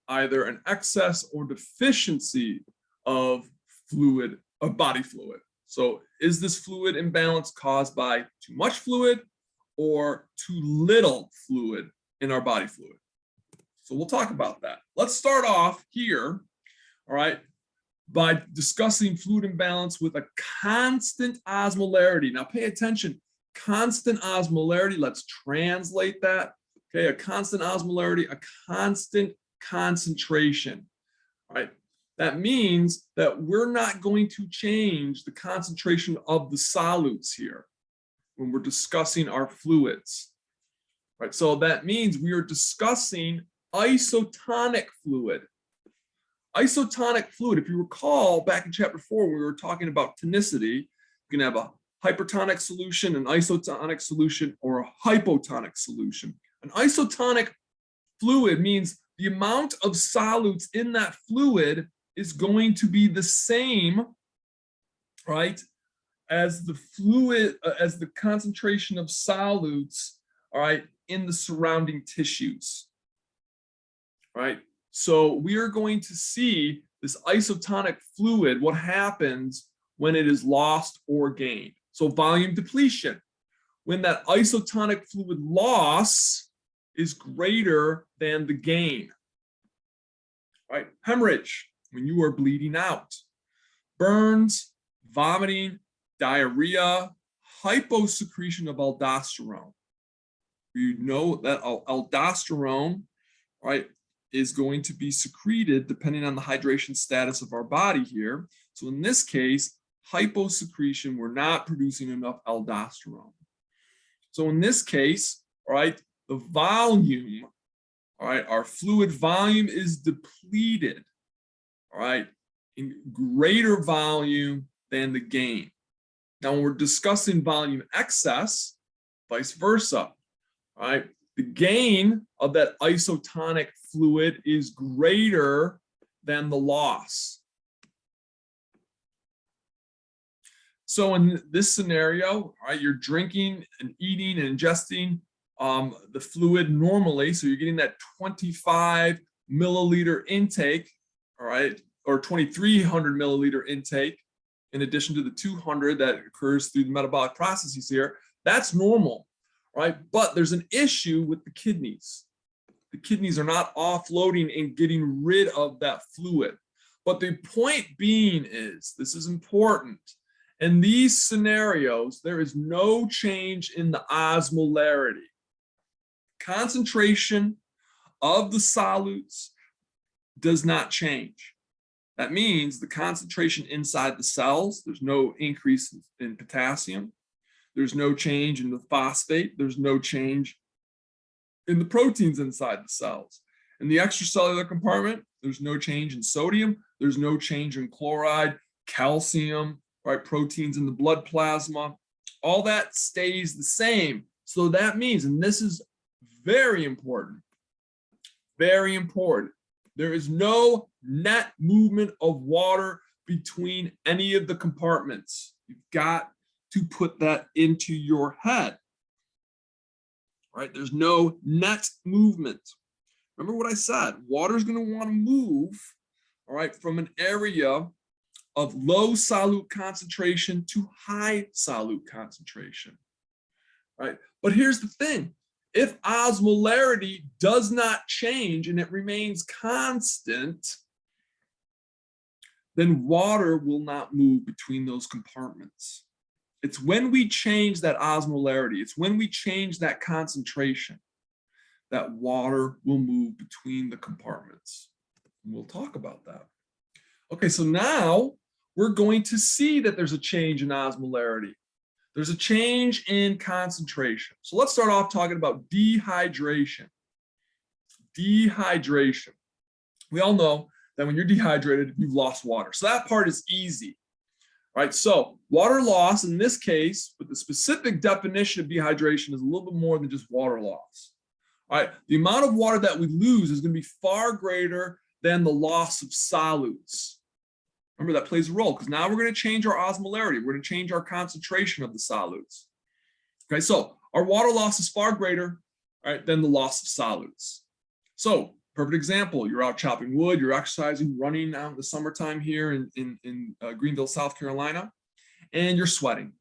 either an excess or deficiency of fluid, of body fluid? So is this fluid imbalance caused by too much fluid or too little fluid in our body fluid? So we'll talk about that. Let's start off here, all right, by discussing fluid imbalance with a constant osmolarity. Now pay attention, constant osmolarity, let's translate that. Okay, a constant osmolarity, a constant concentration, all right? That means that we're not going to change the concentration of the solutes here when we're discussing our fluids, right? So that means we are discussing isotonic fluid. Isotonic fluid, if you recall back in chapter 4, we were talking about tonicity. You can have a hypertonic solution, an isotonic solution, or a hypotonic solution. An isotonic fluid means the amount of solutes in that fluid is going to be the same, right, as the fluid, as the concentration of solutes, all right, in the surrounding tissues, right? So we are going to see this isotonic fluid, what happens when it is lost or gained. So volume depletion, when that isotonic fluid loss is greater than the gain, right? Hemorrhage, when you are bleeding out. Burns, vomiting, diarrhea, hyposecretion of aldosterone. You know that aldosterone, right, is going to be secreted depending on the hydration status of our body here. So in this case, hyposecretion, we're not producing enough aldosterone. So in this case, all right, the volume, all right, our fluid volume is depleted, all right, in greater volume than the gain. Now, when we're discussing volume excess, vice versa, all right, the gain of that isotonic fluid is greater than the loss. So in this scenario, all right, you're drinking and eating and ingesting the fluid normally, so you're getting that 25 milliliter intake, all right, or 2,300 milliliter intake, in addition to the 200 that occurs through the metabolic processes here. That's normal, right? But there's an issue with the kidneys. The kidneys are not offloading and getting rid of that fluid. But the point being is, this is important, in these scenarios, there is no change in the osmolarity. Concentration of the solutes does not change. That means the concentration inside the cells, there's no increase in potassium. There's no change in the phosphate. There's no change in the proteins inside the cells. In the extracellular compartment, there's no change in sodium, there's no change in chloride, calcium, right? Proteins in the blood plasma, all that stays the same. So that means, and this is very important, there is no net movement of water between any of the compartments. You've got to put that into your head, right? There's no net movement. Remember what I said, water is going to want to move, all right, from an area of low solute concentration to high solute concentration, right? But here's the thing, if osmolarity does not change and it remains constant, then water will not move between those compartments. It's when we change that osmolarity, it's when we change that concentration, that water will move between the compartments. And we'll talk about that. Okay, so now we're going to see that there's a change in osmolarity. There's a change in concentration. So let's start off talking about dehydration. Dehydration. We all know that when you're dehydrated, you've lost water. So that part is easy, right? So water loss in this case, with the specific definition of dehydration, is a little bit more than just water loss. All right, the amount of water that we lose is going to be far greater than the loss of solutes. Remember, that plays a role because now we're going to change our osmolarity. We're going to change our concentration of the solutes. Okay, so our water loss is far greater, right, than the loss of solutes. So, perfect example, you're out chopping wood, you're exercising, running out in the summertime here in Greenville, South Carolina, and you're sweating.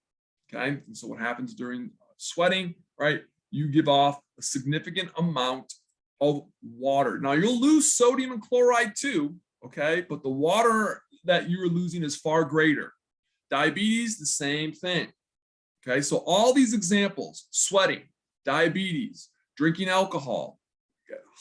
Okay, and so what happens during sweating, right? You give off a significant amount of water. Now you'll lose sodium and chloride too, okay? But the water that you're losing is far greater. Diabetes, the same thing, okay? So all these examples, sweating, diabetes, drinking alcohol,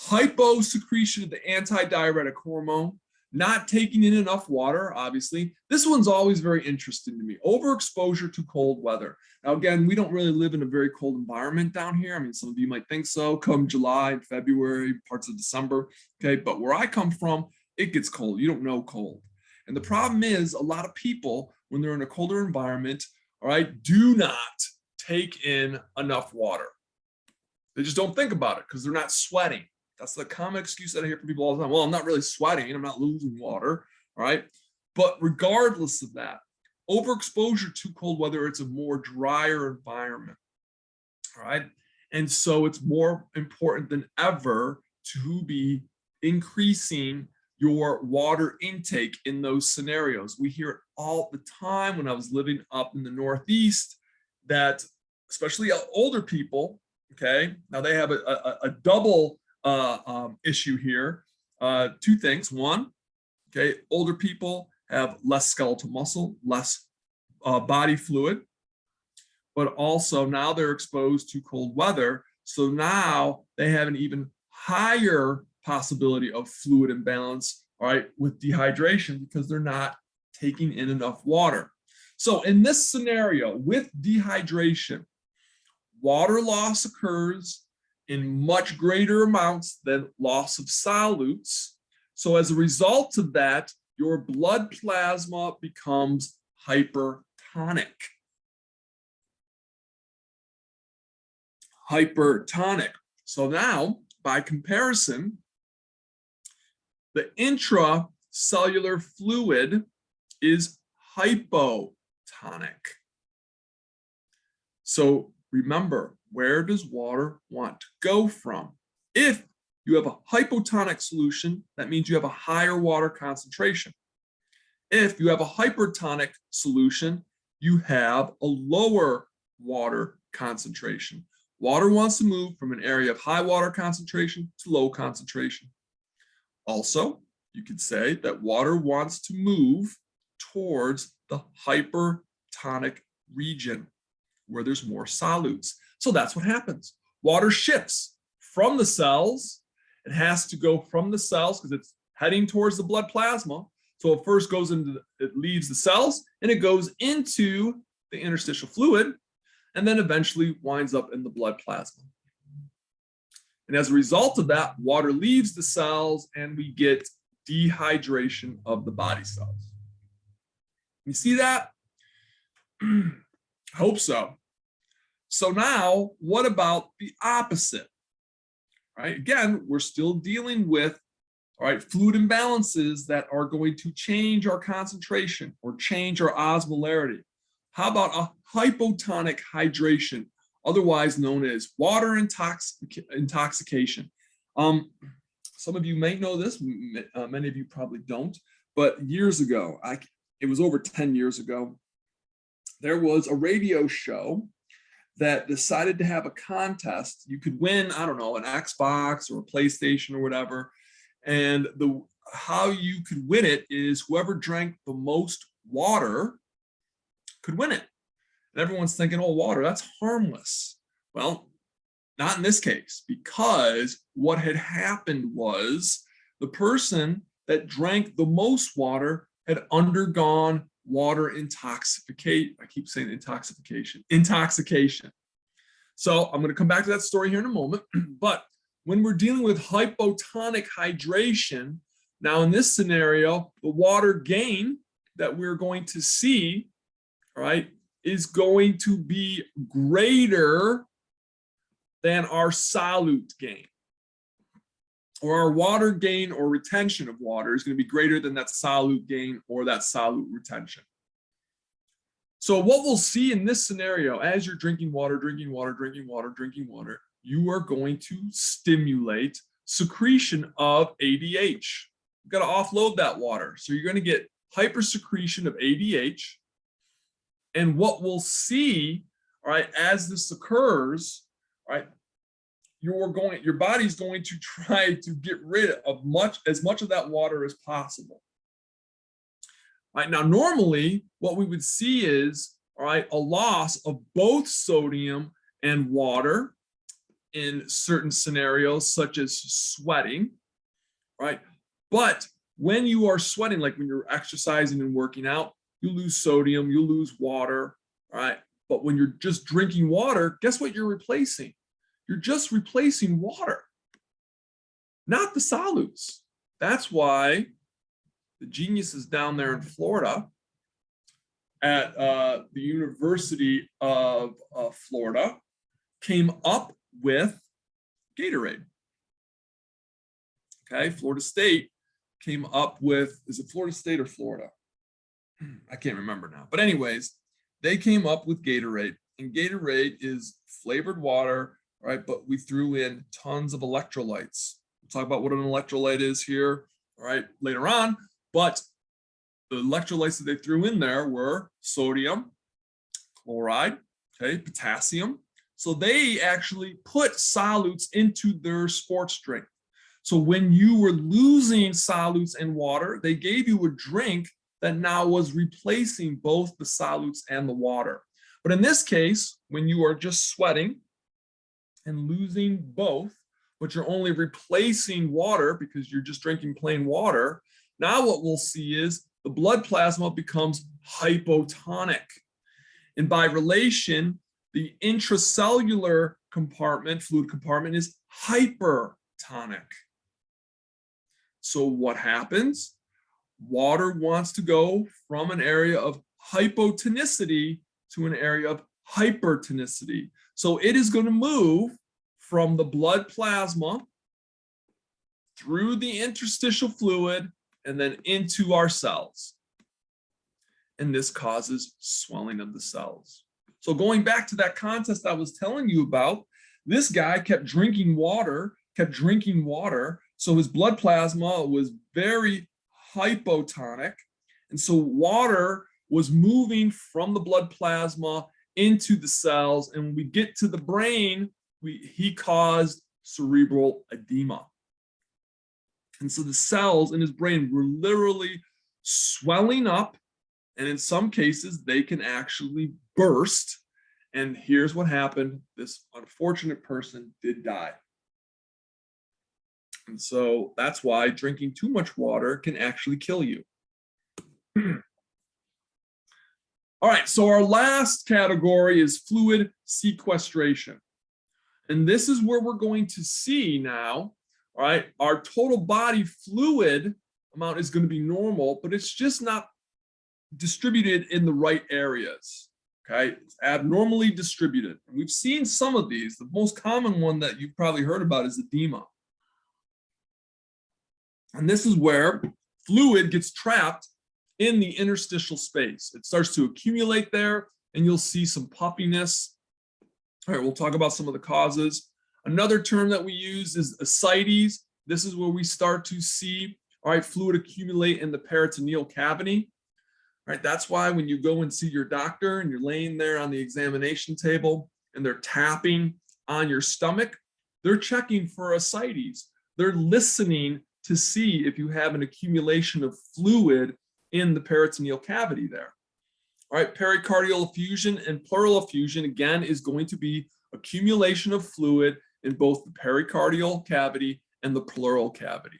hyposecretion of the antidiuretic hormone, not taking in enough water, obviously. This one's always very interesting to me. Overexposure to cold weather. Now, again, we don't really live in a very cold environment down here. I mean, some of you might think so, come July, February, parts of December, okay? But where I come from, it gets cold. You don't know cold. And the problem is a lot of people, when they're in a colder environment, all right, do not take in enough water. They just don't think about it because they're not sweating. That's the common excuse that I hear from people all the time. Well, I'm not really sweating. I'm not losing water, all right? But regardless of that, overexposure to cold weather, it's a more drier environment, all right? And so it's more important than ever to be increasing your water intake in those scenarios. We hear it all the time when I was living up in the Northeast that especially older people, okay, now they have a double issue here. Two things. One, okay, older people have less skeletal muscle, less body fluid, but also now they're exposed to cold weather. So now they have an even higher possibility of fluid imbalance, all right, with dehydration because they're not taking in enough water. So in this scenario with dehydration, water loss occurs in much greater amounts than loss of solutes. So as a result of that, your blood plasma becomes hypertonic. Hypertonic. So now, by comparison, the intracellular fluid is hypotonic. So remember, where does water want to go from? If you have a hypotonic solution, that means you have a higher water concentration. If you have a hypertonic solution, you have a lower water concentration. Water wants to move from an area of high water concentration to low concentration. Also, you could say that water wants to move towards the hypertonic region where there's more solutes. So that's what happens. Water shifts from the cells. It has to go from the cells because it's heading towards the blood plasma. So it first goes into, it leaves the cells and it goes into the interstitial fluid and then eventually winds up in the blood plasma. And as a result of that, water leaves the cells and we get dehydration of the body cells. You see that? Hope so. So now, what about the opposite? Right? Again, we're still dealing with, all right, fluid imbalances that are going to change our concentration or change our osmolarity. How about a hypotonic hydration, otherwise known as water intoxication? Some of you may know this, many of you probably don't, but years ago, it was over 10 years ago, there was a radio show that decided to have a contest. You could win, I don't know, an Xbox or a PlayStation or whatever. And how you could win it is whoever drank the most water could win it. And everyone's thinking, oh, water, that's harmless. Well, not in this case, because what had happened was the person that drank the most water had undergone water intoxication. I keep saying intoxication. So I'm going to come back to that story here in a moment. But when we're dealing with hypotonic hydration, now in this scenario, the water gain that we're going to see, right, is going to be greater than our solute gain. Or our water gain or retention of water is going to be greater than that solute gain or that solute retention. So what we'll see in this scenario, as you're drinking water, you are going to stimulate secretion of ADH. You've got to offload that water. So you're going to get hypersecretion of ADH. And what we'll see, all right, as this occurs, all right, your body's going to try to get rid of as much of that water as possible. All right, now normally what we would see is, all right, a loss of both sodium and water in certain scenarios, such as sweating, right? But when you are sweating, like when you're exercising and working out, you lose sodium, you lose water, all right? But when you're just drinking water, guess what you're replacing? You're just replacing water, not the solutes. That's why the geniuses down there in Florida at the University of Florida came up with Gatorade. Okay, Florida State came up with, is it Florida State or Florida? I can't remember now. But anyways, they came up with Gatorade, and Gatorade is flavored water, right? But we threw in tons of electrolytes. We'll talk about what an electrolyte is here, all right, later on. But the electrolytes that they threw in there were sodium, chloride, okay, potassium. So they actually put solutes into their sports drink. So when you were losing solutes and water, they gave you a drink that now was replacing both the solutes and the water. But in this case, when you are just sweating and losing both, but you're only replacing water because you're just drinking plain water, now what we'll see is the blood plasma becomes hypotonic. And by relation, the intracellular compartment, fluid compartment, is hypertonic. So what happens? Water wants to go from an area of hypotonicity to an area of hypertonicity. So it is going to move from the blood plasma through the interstitial fluid and then into our cells. And this causes swelling of the cells. So going back to that contest I was telling you about, this guy kept drinking water. So his blood plasma was very hypotonic. And so water was moving from the blood plasma into the cells. And when we get to the brain, he caused cerebral edema. And so the cells in his brain were literally swelling up. And in some cases, they can actually burst. And here's what happened. This unfortunate person did die. And so that's why drinking too much water can actually kill you. All right, so our last category is fluid sequestration. And this is where we're going to see now, all right, our total body fluid amount is going to be normal, but it's just not distributed in the right areas. Okay, it's abnormally distributed. And we've seen some of these. The most common one that you've probably heard about is edema. And this is where fluid gets trapped in the interstitial space. It starts to accumulate there, and you'll see some puffiness. All right, we'll talk about some of the causes. Another term that we use is ascites. This is where we start to see, all right, fluid accumulate in the peritoneal cavity. Right, that's why when you go and see your doctor and you're laying there on the examination table and they're tapping on your stomach, they're checking for ascites. They're listening to see if you have an accumulation of fluid in the peritoneal cavity there. All right, pericardial effusion and pleural effusion, again, is going to be accumulation of fluid in both the pericardial cavity and the pleural cavity.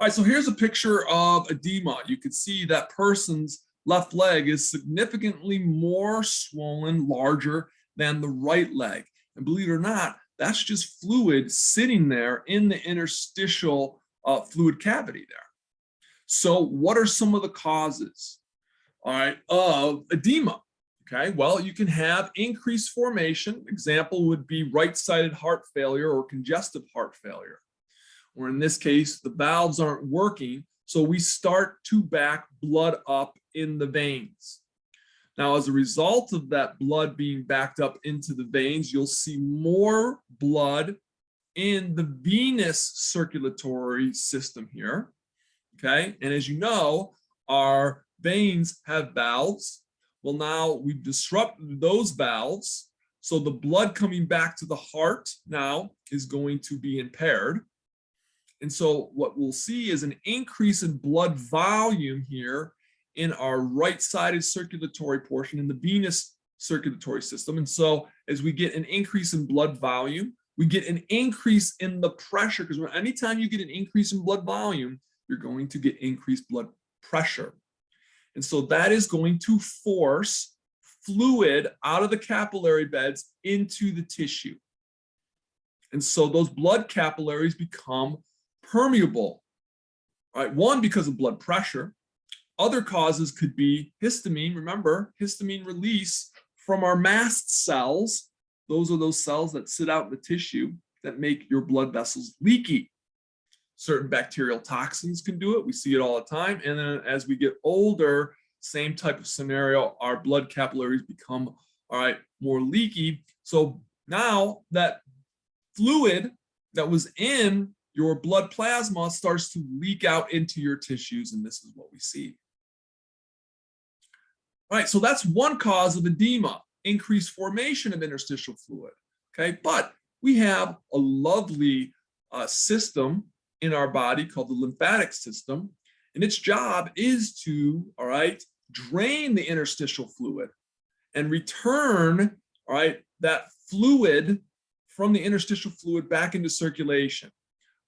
All right, so here's a picture of edema. You can see that person's left leg is significantly more swollen, larger than the right leg. And believe it or not, that's just fluid sitting there in the interstitial fluid cavity there. So what are some of the causes, all right, of edema? Okay, well, you can have increased formation. Example would be right-sided heart failure or congestive heart failure. Or in this case, the valves aren't working, so we start to back blood up in the veins. Now, as a result of that blood being backed up into the veins, you'll see more blood in the venous circulatory system here, okay? And as you know, our veins have valves. Well, now we've disrupted those valves, so the blood coming back to the heart now is going to be impaired. And so what we'll see is an increase in blood volume here in our right-sided circulatory portion in the venous circulatory system. And so as we get an increase in blood volume, we get an increase in the pressure, because anytime you get an increase in blood volume, you're going to get increased blood pressure. And so that is going to force fluid out of the capillary beds into the tissue. And so those blood capillaries become permeable, right? One, because of blood pressure. Other causes could be histamine. Remember, histamine release from our mast cells. Those are those cells that sit out in the tissue that make your blood vessels leaky. Certain bacterial toxins can do it. We see it all the time. And then as we get older, same type of scenario, our blood capillaries become, all right, more leaky. So now that fluid that was in your blood plasma starts to leak out into your tissues, and this is what we see. All right, so that's one cause of edema, increased formation of interstitial fluid, okay? But we have a lovely system in our body called the lymphatic system, and its job is to, all right, drain the interstitial fluid and return, all right, that fluid from the interstitial fluid back into circulation.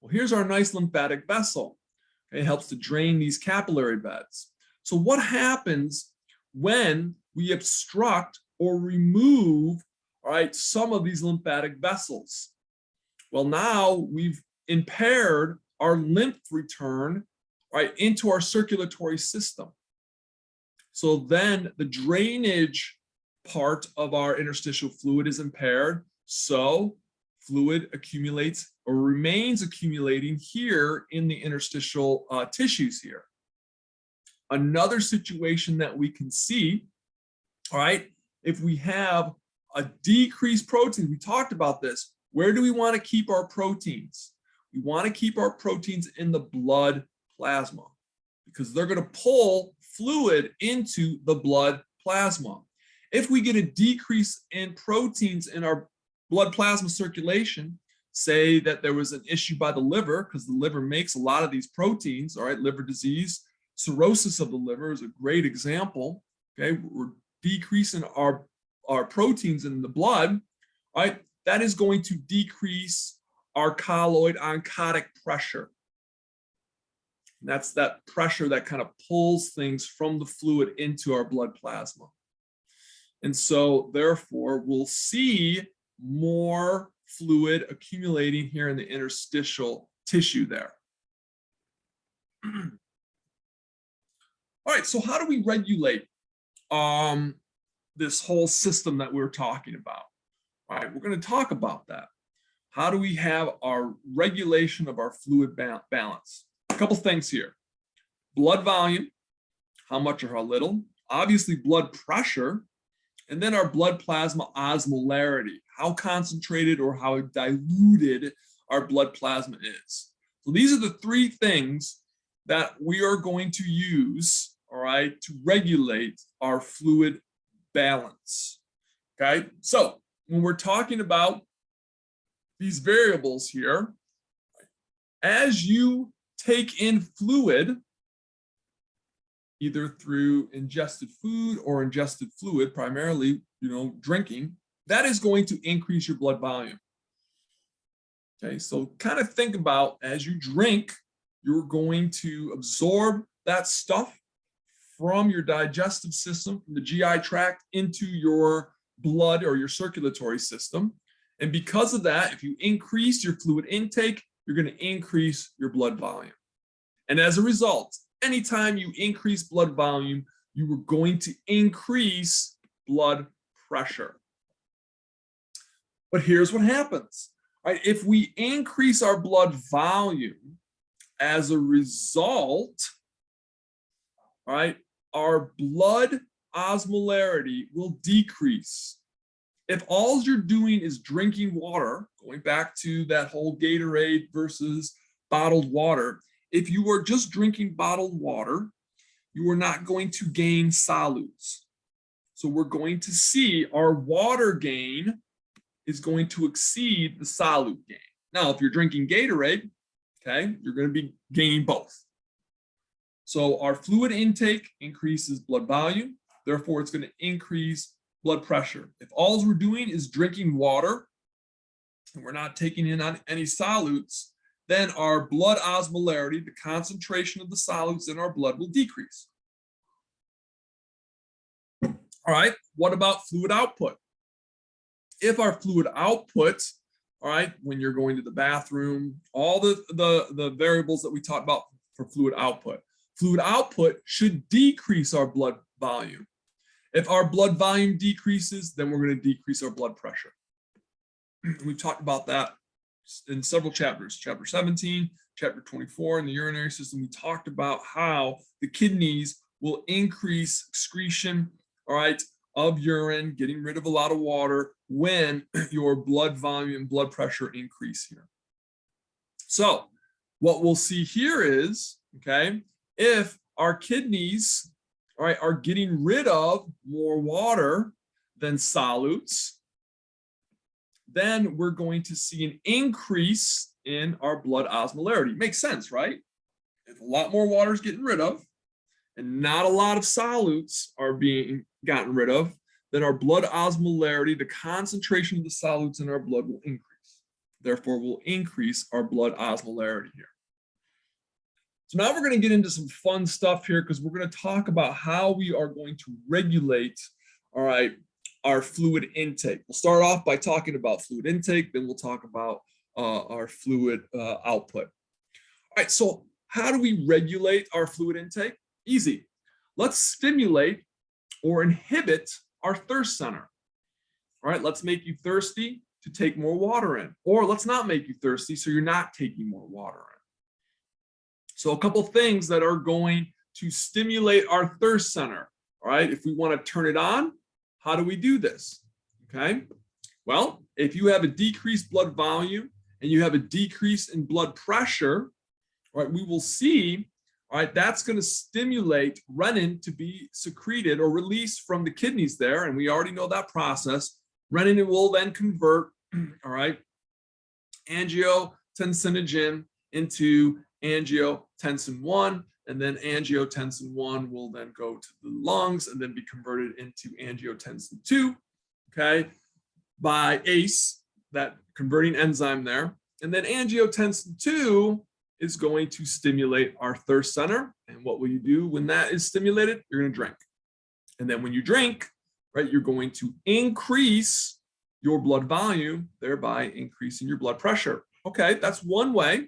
Well, here's our nice lymphatic vessel. It helps to drain these capillary beds. So what happens when we obstruct or remove, all right, some of these lymphatic vessels? Well, now we've impaired our lymph return, right, into our circulatory system. So then the drainage part of our interstitial fluid is impaired. So fluid accumulates or remains accumulating here in the interstitial tissues here. Another situation that we can see, all right, if we have a decreased protein, we talked about this, where do we want to keep our proteins? We want to keep our proteins in the blood plasma because they're going to pull fluid into the blood plasma. If we get a decrease in proteins in our blood plasma circulation, say that there was an issue by the liver, because the liver makes a lot of these proteins, all right, liver disease, cirrhosis of the liver is a great example, okay, we're decreasing our proteins in the blood, all right, that is going to decrease our colloid oncotic pressure. And that's that pressure that kind of pulls things from the fluid into our blood plasma. And so therefore we'll see more fluid accumulating here in the interstitial tissue there. All right, so how do we regulate this whole system that we're talking about? All right, we're going to talk about that. How do we have our regulation of our fluid balance? A couple things here. Blood volume, how much or how little. Obviously blood pressure, and then our blood plasma osmolarity, how concentrated or how diluted our blood plasma is. So these are the three things that we are going to use, all right, to regulate our fluid balance. Okay, so when we're talking about these variables here, as you take in fluid, either through ingested food or ingested fluid, primarily, drinking, that is going to increase your blood volume. Okay, so kind of think about as you drink, you're going to absorb that stuff from your digestive system, from the GI tract into your blood or your circulatory system. And because of that, if you increase your fluid intake, you're going to increase your blood volume. And as a result, anytime you increase blood volume, you are going to increase blood pressure. But here's what happens. Right? If we increase our blood volume, as a result, right, our blood osmolarity will decrease. If all you're doing is drinking water, going back to that whole Gatorade versus bottled water, if you are just drinking bottled water, you are not going to gain solutes. So we're going to see our water gain is going to exceed the solute gain. Now, if you're drinking Gatorade, okay, you're going to be gaining both. So our fluid intake increases blood volume, therefore it's going to increase blood pressure. If all we're doing is drinking water and we're not taking in on any solutes, then our blood osmolarity, the concentration of the solutes in our blood, will decrease. All right, what about fluid output? If our fluid output, all right, when you're going to the bathroom, all the variables that we talked about for fluid output should decrease our blood volume. If our blood volume decreases, then we're going to decrease our blood pressure. We've talked about that in several chapters, chapter 17, chapter 24 in the urinary system. We talked about how the kidneys will increase excretion, all right, of urine, getting rid of a lot of water when your blood volume and blood pressure increase here. So what we'll see here is, okay, if our kidneys, all right, are getting rid of more water than solutes, then we're going to see an increase in our blood osmolarity. Makes sense, right? If a lot more water is getting rid of and not a lot of solutes are being gotten rid of, then our blood osmolarity, the concentration of the solutes in our blood, will increase. Therefore, we'll increase our blood osmolarity here. So now we're going to get into some fun stuff here because we're going to talk about how we are going to regulate, all right, our fluid intake. We'll start off by talking about fluid intake, then we'll talk about our fluid output. All right, so how do we regulate our fluid intake? Easy. Let's stimulate or inhibit our thirst center. All right, let's make you thirsty to take more water in, or let's not make you thirsty so you're not taking more water in. So a couple things that are going to stimulate our thirst center. All right, if we want to turn it on, how do we do this? Okay, well, if you have a decreased blood volume and you have a decrease in blood pressure, all right, we will see, all right, that's going to stimulate renin to be secreted or released from the kidneys there. And we already know that process. Renin will then convert, all right, angiotensinogen into angiotensin 1, and then angiotensin 1 will then go to the lungs and then be converted into angiotensin 2, okay, by ACE, that converting enzyme there. And then angiotensin 2 is going to stimulate our thirst center. And what will you do when that is stimulated? You're going to drink. And then when you drink, right, you're going to increase your blood volume, thereby increasing your blood pressure. Okay, that's one way,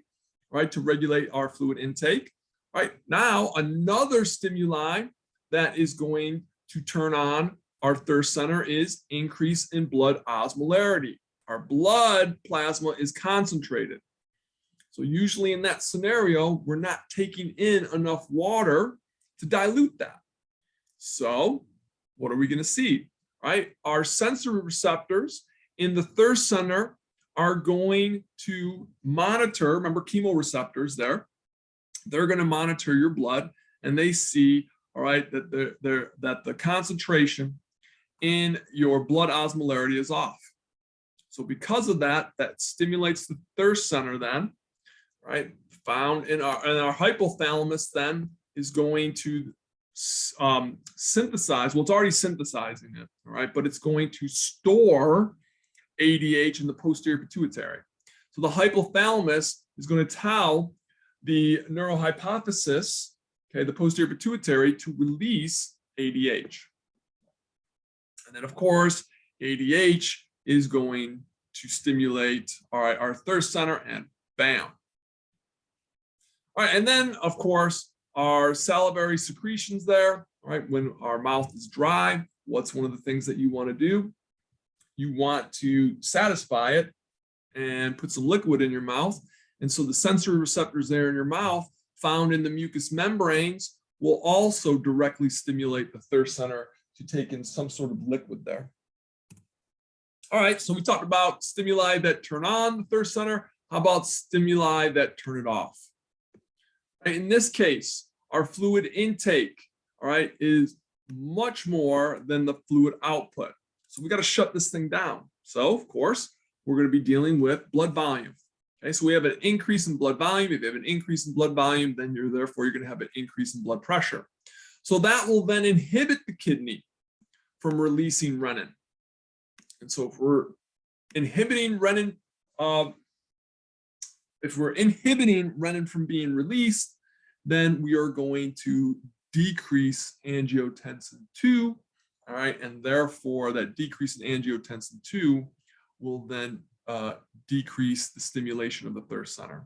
right, to regulate our fluid intake. Right, now another stimuli that is going to turn on our thirst center is increase in blood osmolarity. Our blood plasma is concentrated. So usually in that scenario, we're not taking in enough water to dilute that. So what are we going to see? Right, our sensory receptors in the thirst center are going to monitor, remember chemoreceptors there, they're going to monitor your blood, and they see, all right, that the concentration in your blood osmolarity is off. So because of that, that stimulates the thirst center then, right, found in our hypothalamus then is going to synthesize, well, it's already synthesizing it, all right, but it's going to store ADH in the posterior pituitary. So the hypothalamus is going to tell the neurohypophysis, okay, the posterior pituitary, to release ADH. And then, of course, ADH is going to stimulate, all right, our thirst center, and bam. All right, and then, of course, our salivary secretions there, all right, when our mouth is dry, what's one of the things that you want to do? You want to satisfy it and put some liquid in your mouth. And so the sensory receptors there in your mouth found in the mucous membranes will also directly stimulate the thirst center to take in some sort of liquid there. All right, so we talked about stimuli that turn on the thirst center. How about stimuli that turn it off? Right, in this case, our fluid intake, all right, is much more than the fluid output. So we got to shut this thing down. So, of course, we're going to be dealing with blood volume. Okay, so we have an increase in blood volume. If you have an increase in blood volume, then you're going to have an increase in blood pressure. So that will then inhibit the kidney from releasing renin. And so if we're inhibiting renin, from being released, then we are going to decrease angiotensin 2. All right, and therefore that decrease in angiotensin 2 will then decrease the stimulation of the thirst center.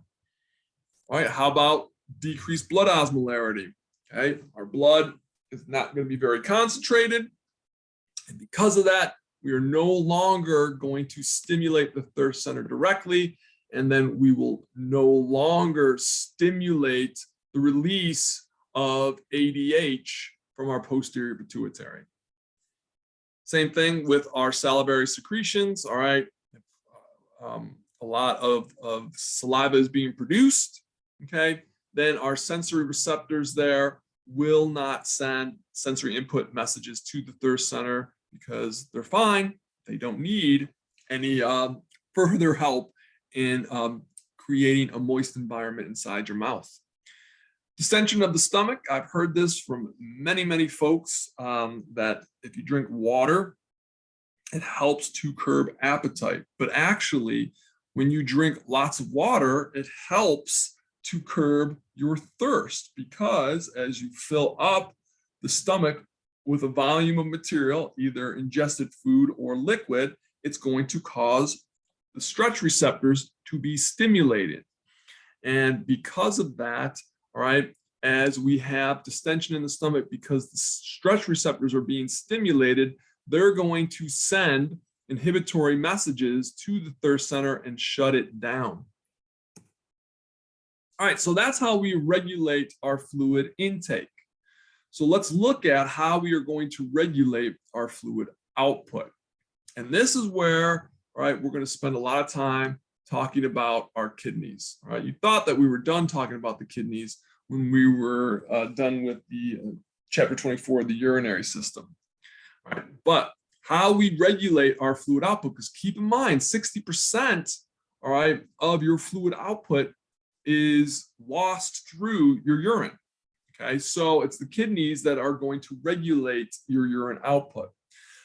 All right, how about decreased blood osmolarity? Okay, our blood is not going to be very concentrated, and because of that, we are no longer going to stimulate the thirst center directly, and then we will no longer stimulate the release of ADH from our posterior pituitary. Same thing with our salivary secretions, all right? A lot of saliva is being produced, okay? Then our sensory receptors there will not send sensory input messages to the thirst center because they're fine. They don't need any further help in creating a moist environment inside your mouth. Distension of the stomach. I've heard this from many, many folks that if you drink water, it helps to curb appetite. But actually, when you drink lots of water, it helps to curb your thirst because as you fill up the stomach with a volume of material, either ingested food or liquid, it's going to cause the stretch receptors to be stimulated. And because of that, all right, as we have distension in the stomach, because the stretch receptors are being stimulated, they're going to send inhibitory messages to the thirst center and shut it down. All right, so that's how we regulate our fluid intake. So let's look at how we are going to regulate our fluid output. And this is where, all right, we're going to spend a lot of time talking about our kidneys. All right, you thought that we were done talking about the kidneys when we were done with the chapter 24 of the urinary system. All right, but how we regulate our fluid output, because keep in mind, 60%, all right, of your fluid output is lost through your urine. Okay, so it's the kidneys that are going to regulate your urine output.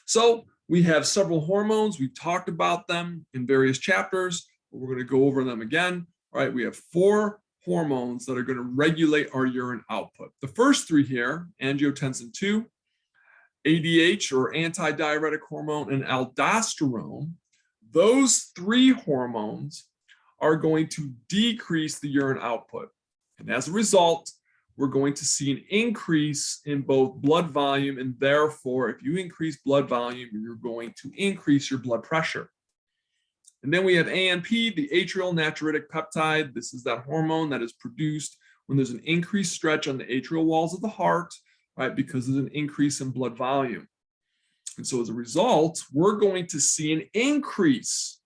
So we have several hormones. We've talked about them in various chapters, but we're going to go over them again. All right, we have 4 hormones that are going to regulate our urine output. The first 3 here, angiotensin 2, ADH or antidiuretic hormone and aldosterone, those three hormones are going to decrease the urine output. And as a result, we're going to see an increase in both blood volume, and therefore, if you increase blood volume, you're going to increase your blood pressure. And then we have ANP, the atrial natriuretic peptide. This is that hormone that is produced when there's an increased stretch on the atrial walls of the heart, right, because there's an increase in blood volume. And so as a result, we're going to see an increase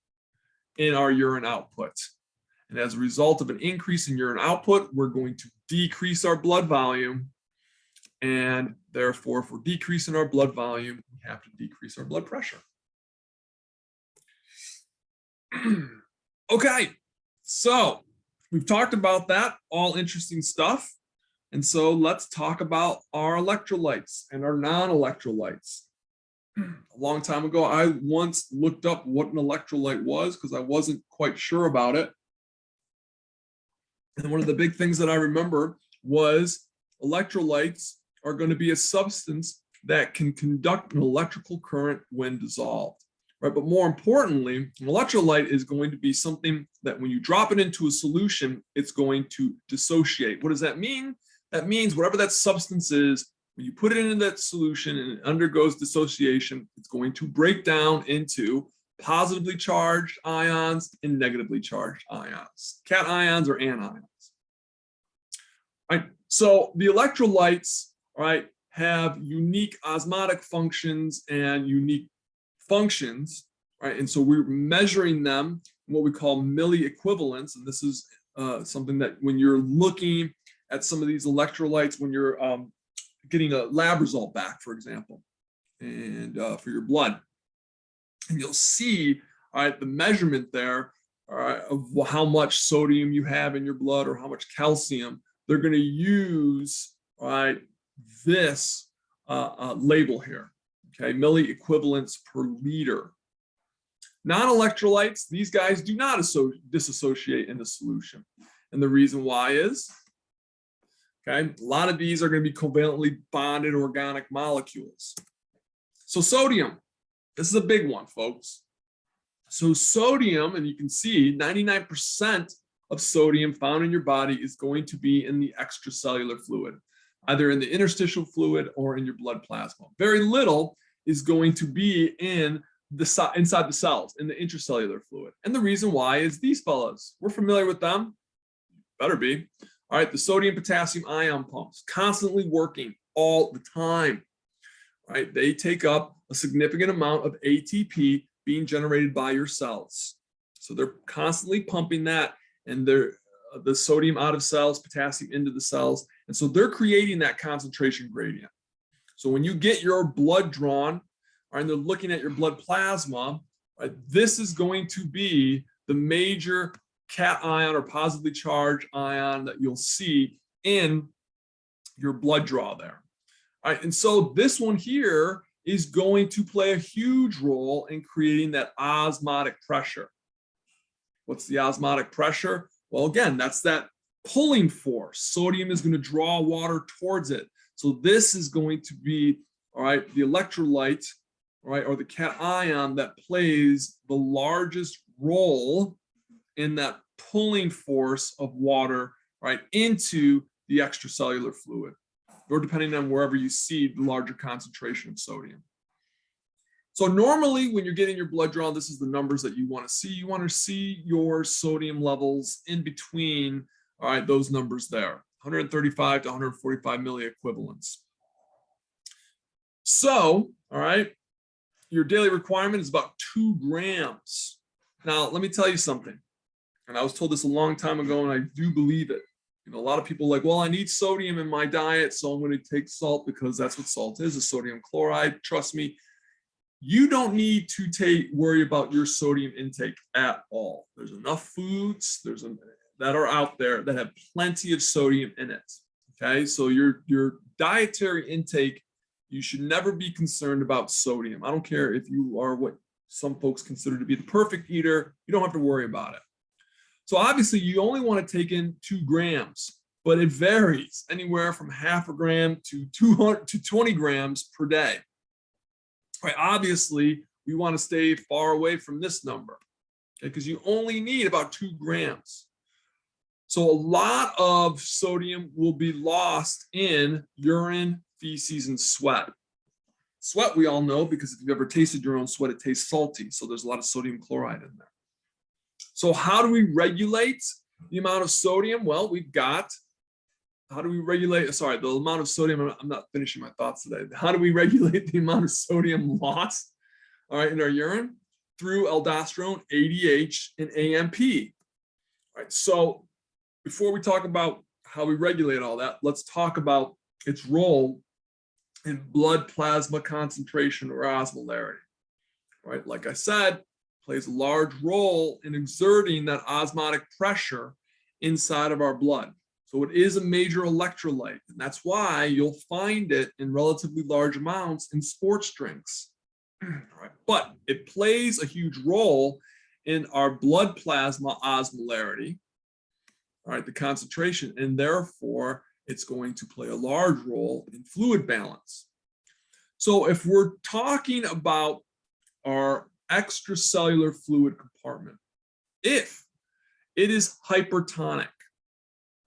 in our urine output. And as a result of an increase in urine output, we're going to decrease our blood volume. And therefore, if we're decreasing our blood volume, we have to decrease our blood pressure. Okay, so we've talked about that, all interesting stuff. And so let's talk about our electrolytes and our non-electrolytes. A long time ago, I once looked up what an electrolyte was because I wasn't quite sure about it. And one of the big things that I remember was electrolytes are going to be a substance that can conduct an electrical current when dissolved, right? But more importantly, an electrolyte is going to be something that when you drop it into a solution, it's going to dissociate. What does that mean? That means whatever that substance is, when you put it into that solution and it undergoes dissociation, it's going to break down into positively charged ions and negatively charged ions, cations or anions. Right? So the electrolytes, right, have unique osmotic functions and unique functions, right? And so we're measuring them in what we call Millie equivalents. And this is something that when you're looking at some of these electrolytes, when you're getting a lab result back, for example, and for your blood, and you'll see, all right, the measurement there, all right, of how much sodium you have in your blood or how much calcium. They're going to use, all right, this label here, okay, Millie equivalents per liter. Non-electrolytes, these guys do not dissociate in the solution. And the reason why is, okay, a lot of these are going to be covalently bonded organic molecules. So sodium, this is a big one, folks. So sodium, and you can see 99% of sodium found in your body is going to be in the extracellular fluid, either in the interstitial fluid or in your blood plasma. Very little is going to be in the inside the cells, in the intracellular fluid. And the reason why is these fellas. We're familiar with them. Better be. All right, the sodium potassium ion pumps, constantly working all the time. Right? They take up a significant amount of ATP being generated by your cells. So they're constantly pumping that, and they're the sodium out of cells, potassium into the cells. And so they're creating that concentration gradient. So when you get your blood drawn, and they're looking at your blood plasma, right, this is going to be the major cation or positively charged ion that you'll see in your blood draw there. All right, and so this one here is going to play a huge role in creating that osmotic pressure. What's the osmotic pressure? Well, again, that's that pulling force. Sodium is going to draw water towards it. So this is going to be, all right, the electrolyte, all right, or the cation that plays the largest role in that pulling force of water, right, into the extracellular fluid, or depending on wherever you see the larger concentration of sodium. So normally when you're getting your blood drawn, this is the numbers that you want to see. You want to see your sodium levels in between, all right, those numbers there, 135 to 145 milli equivalents. So, all right, your daily requirement is about 2 grams. Now, let me tell you something. And I was told this a long time ago, and I do believe it. You know, a lot of people are like, well, I need sodium in my diet, so I'm going to take salt because that's what salt is, a sodium chloride. Trust me, you don't need to worry about your sodium intake at all. There's enough foods that are out there that have plenty of sodium in it. Okay, so your dietary intake, you should never be concerned about sodium. I don't care if you are what some folks consider to be the perfect eater, you don't have to worry about it. So obviously you only want to take in 2 grams, but it varies anywhere from half a gram to 200 to 20 grams per day. Right, obviously, we want to stay far away from this number, okay, because you only need about 2 grams. So a lot of sodium will be lost in urine, feces, and sweat. Sweat, we all know, because if you've ever tasted your own sweat, it tastes salty. So there's a lot of sodium chloride in there. So how do we regulate the amount of sodium? Well, we've got, how do we regulate, sorry, the amount of sodium, I'm not finishing my thoughts today. How do we regulate the amount of sodium lost, all right, in our urine? Through aldosterone, ADH, and AMP. All right, so before we talk about how we regulate all that, let's talk about its role in blood plasma concentration or osmolarity. All right, like I said, plays a large role in exerting that osmotic pressure inside of our blood. So it is a major electrolyte, and that's why you'll find it in relatively large amounts in sports drinks. All right, but it plays a huge role in our blood plasma osmolarity, all right, the concentration, and therefore it's going to play a large role in fluid balance. So if we're talking about our extracellular fluid compartment, if it is hypertonic,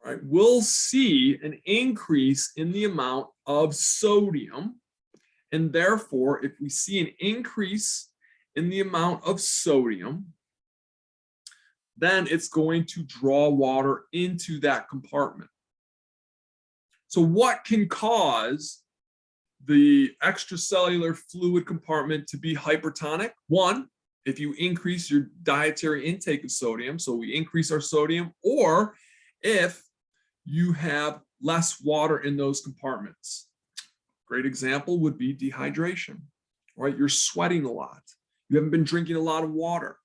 right, we'll see an increase in the amount of sodium. And therefore, if we see an increase in the amount of sodium, then it's going to draw water into that compartment. So what can cause the extracellular fluid compartment to be hypertonic? One, if you increase your dietary intake of sodium, so we increase our sodium, or if you have less water in those compartments. Great example would be dehydration, right? You're sweating a lot. You haven't been drinking a lot of water,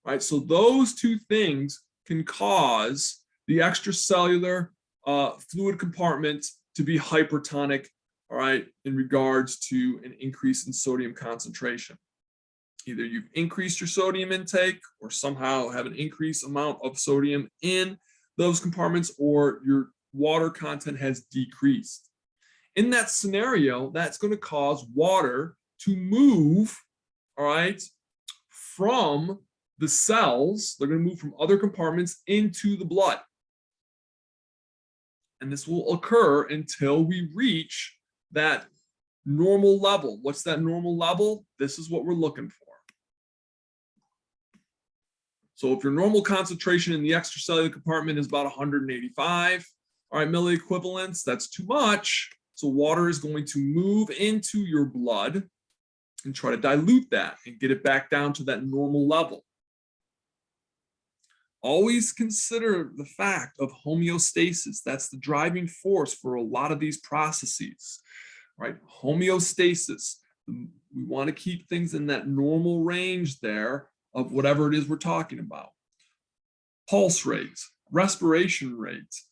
right? So those two things can cause the extracellular fluid compartment to be hypertonic, all right, in regards to an increase in sodium concentration. Either you've increased your sodium intake or somehow have an increased amount of sodium in those compartments, or your water content has decreased. In that scenario, that's going to cause water to move, all right, from the cells. They're going to move from other compartments into the blood. And this will occur until we reach that normal level. What's that normal level? This is what we're looking for. So if your normal concentration in the extracellular compartment is about 185, all right, milli equivalents, that's too much. So water is going to move into your blood and try to dilute that and get it back down to that normal level. Always consider the fact of homeostasis. That's the driving force for a lot of these processes, right? Homeostasis. We want to keep things in that normal range there of whatever it is we're talking about. Pulse rates, respiration rates,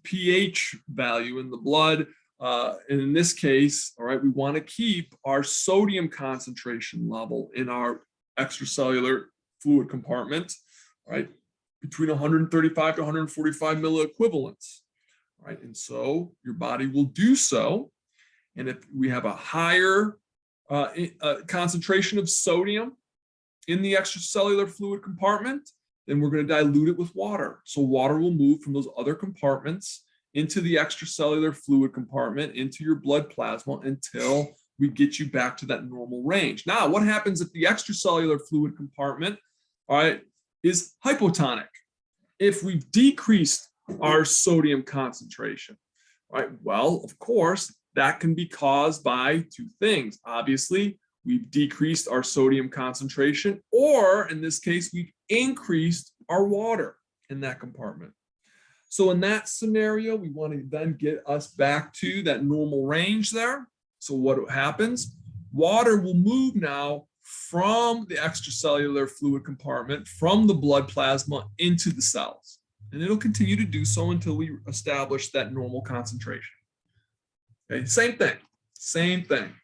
pH value in the blood. And in this case, all right, we want to keep our sodium concentration level in our extracellular fluid compartment, right, between 135 to 145 milliequivalents, right? And so your body will do so. And if we have a higher concentration of sodium in the extracellular fluid compartment, then we're going to dilute it with water. So water will move from those other compartments into the extracellular fluid compartment, into your blood plasma, until we get you back to that normal range. Now, what happens if the extracellular fluid compartment, all right, is hypotonic? If we've decreased our sodium concentration, right? Well, of course, that can be caused by two things. Obviously, we've decreased our sodium concentration, or in this case, we've increased our water in that compartment. So in that scenario, we want to then get us back to that normal range there. So what happens? Water will move now from the extracellular fluid compartment, from the blood plasma into the cells. And it'll continue to do so until we establish that normal concentration. Okay, same thing, same thing.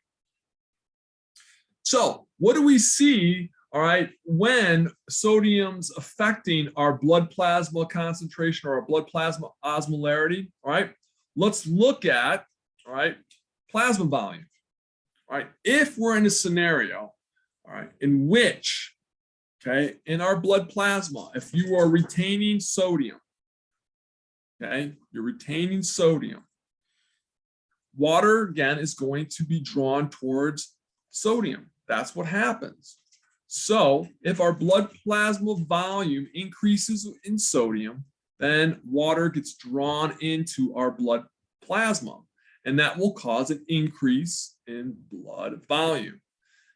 So what do we see, all right, when sodium's affecting our blood plasma concentration or our blood plasma osmolarity? All right, let's look at, all right, plasma volume. All right, if we're in a scenario, all right, in which, okay, in our blood plasma, if you are retaining sodium, okay, you're retaining sodium, water again is going to be drawn towards sodium. That's what happens. So if our blood plasma volume increases in sodium, then water gets drawn into our blood plasma, and that will cause an increase in blood volume.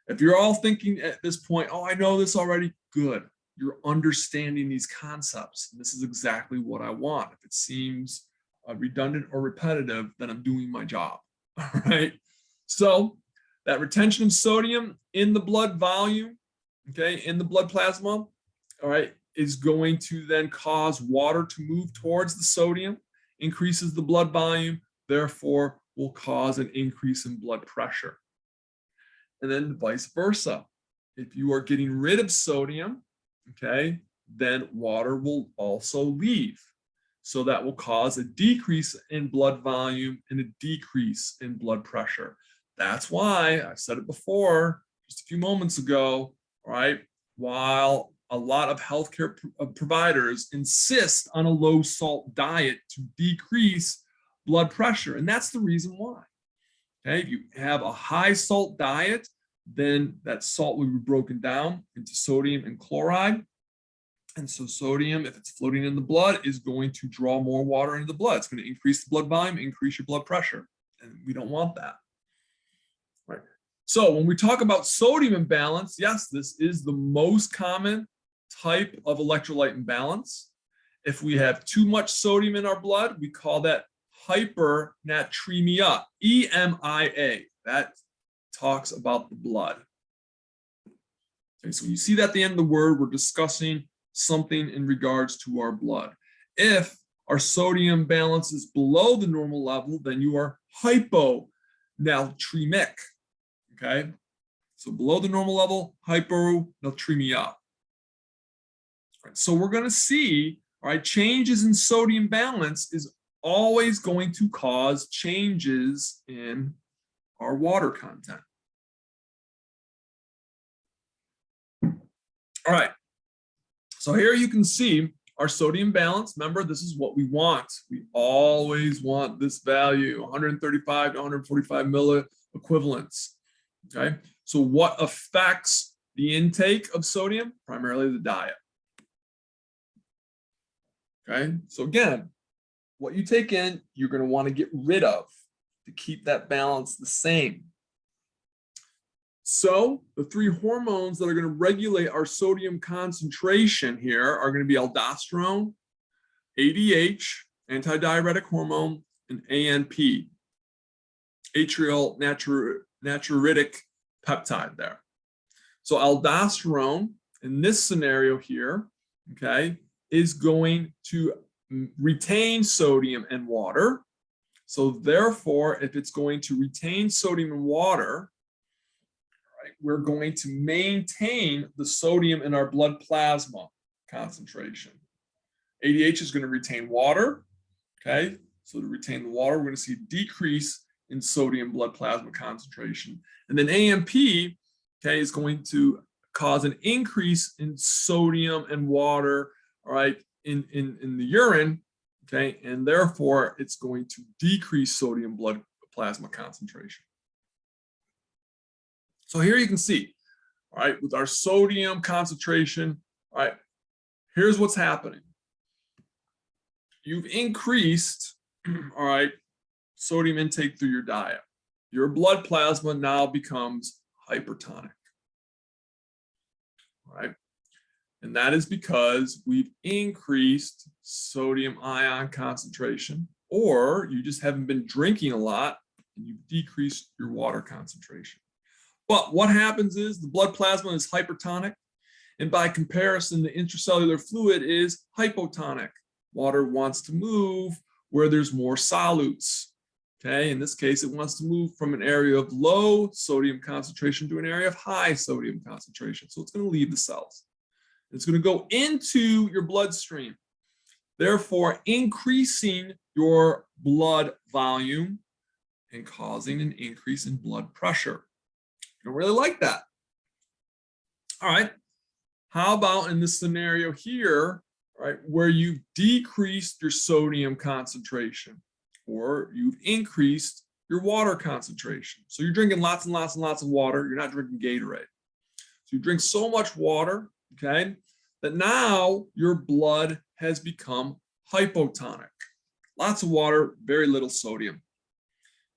If you're all thinking at this point, oh, I know this already, good. You're understanding these concepts. And this is exactly what I want. If it seems redundant or repetitive, then I'm doing my job. All right. So that retention of sodium in the blood volume, okay, in the blood plasma, all right, is going to then cause water to move towards the sodium, increases the blood volume, therefore will cause an increase in blood pressure. And then vice versa. If you are getting rid of sodium, okay, then water will also leave. So that will cause a decrease in blood volume and a decrease in blood pressure. That's why I said it before, just a few moments ago, right? While a lot of healthcare providers insist on a low salt diet to decrease blood pressure. And that's the reason why. Okay, if you have a high salt diet, then that salt will be broken down into sodium and chloride. And so sodium, if it's floating in the blood, is going to draw more water into the blood. It's going to increase the blood volume, increase your blood pressure. And we don't want that. Right. So when we talk about sodium imbalance, yes, this is the most common type of electrolyte imbalance. If we have too much sodium in our blood, we call that hypernatremia, EMIA. That talks about the blood. Okay, so when you see that at the end of the word, we're discussing something in regards to our blood. If our sodium balance is below the normal level, then you are hyponatremic. Okay, so below the normal level, hyponatremia. All right, so we're going to see, all right, changes in sodium balance is always going to cause changes in our water content. All right, so here you can see our sodium balance. Remember, this is what we want. We always want this value, 135 to 145 milliequivalents. Okay, so what affects the intake of sodium? Primarily the diet. Okay, so again, what you take in, you're going to want to get rid of to keep that balance the same. So the three hormones that are going to regulate our sodium concentration here are going to be aldosterone, ADH, antidiuretic hormone, and ANP, atrial natriuretic peptide there. So aldosterone in this scenario here, okay, is going to retain sodium and water. So therefore, if it's going to retain sodium and water, right, we're going to maintain the sodium in our blood plasma concentration. ADH is going to retain water. Okay, so to retain the water, we're going to see a decrease in sodium blood plasma concentration. And then AMP, okay, is going to cause an increase in sodium and water, all right, in the urine, okay, and therefore it's going to decrease sodium blood plasma concentration. So here you can see, all right, with our sodium concentration, all right, here's what's happening. You've increased, all right, sodium intake through your diet. Your blood plasma now becomes hypertonic, all right? And that is because we've increased sodium ion concentration, or you just haven't been drinking a lot and you've decreased your water concentration. But what happens is the blood plasma is hypertonic, and by comparison, the intracellular fluid is hypotonic. Water wants to move where there's more solutes. Okay, in this case, it wants to move from an area of low sodium concentration to an area of high sodium concentration. So it's going to leave the cells. It's going to go into your bloodstream, therefore increasing your blood volume and causing an increase in blood pressure. Don't really like that. All right. How about in this scenario here, right, where you've decreased your sodium concentration or you've increased your water concentration? So you're drinking lots and lots and lots of water. You're not drinking Gatorade. So you drink so much water, okay, that now your blood has become hypotonic. Lots of water, very little sodium.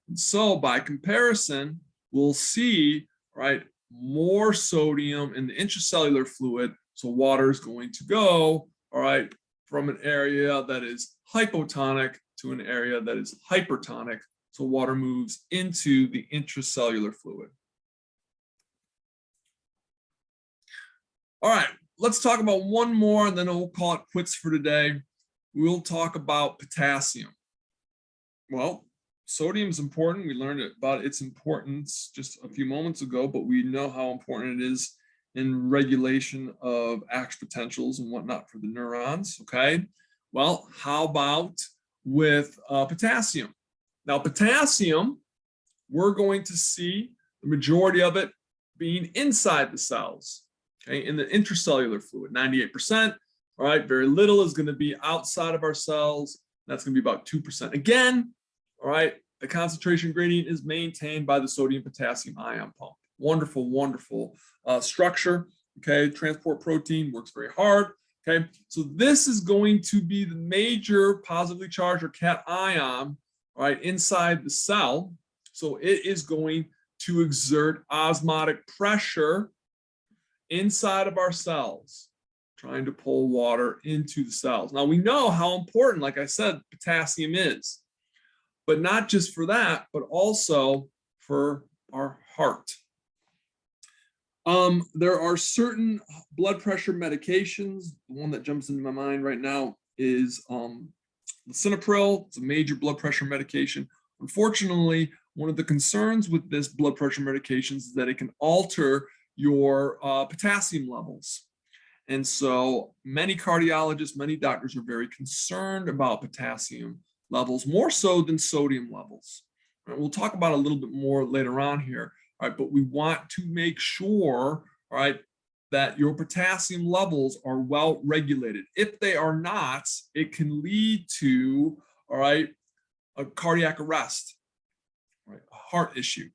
And so by comparison, we'll see, right, more sodium in the intracellular fluid. So water is going to go, all right, from an area that is hypotonic to an area that is hypertonic. So water moves into the intracellular fluid. All right, let's talk about one more and then we'll call it quits for today. We'll talk about potassium. Well, sodium is important. We learned about its importance just a few moments ago, but we know how important it is in regulation of action potentials and whatnot for the neurons, okay? Well, how about with potassium? Now, potassium, we're going to see the majority of it being inside the cells, okay, in the intracellular fluid, 98%, all right? Very little is going to be outside of our cells. That's going to be about 2%. Again, all right, the concentration gradient is maintained by the sodium potassium ion pump. Wonderful, wonderful structure. Okay, transport protein works very hard. Okay, so this is going to be the major positively charged or cation, all right, inside the cell. So it is going to exert osmotic pressure inside of our cells, trying to pull water into the cells. Now we know how important, like I said, potassium is. But not just for that, but also for our heart. There are certain blood pressure medications. The one that jumps into my mind right now is lisinopril. It's a major blood pressure medication. Unfortunately, one of the concerns with this blood pressure medications is that it can alter your potassium levels. And so many cardiologists, many doctors are very concerned about potassium levels, more so than sodium levels. Right, we'll talk about a little bit more later on here, all right, but we want to make sure, all right, that your potassium levels are well regulated. If they are not, it can lead to, all right, a cardiac arrest, right, a heart issue.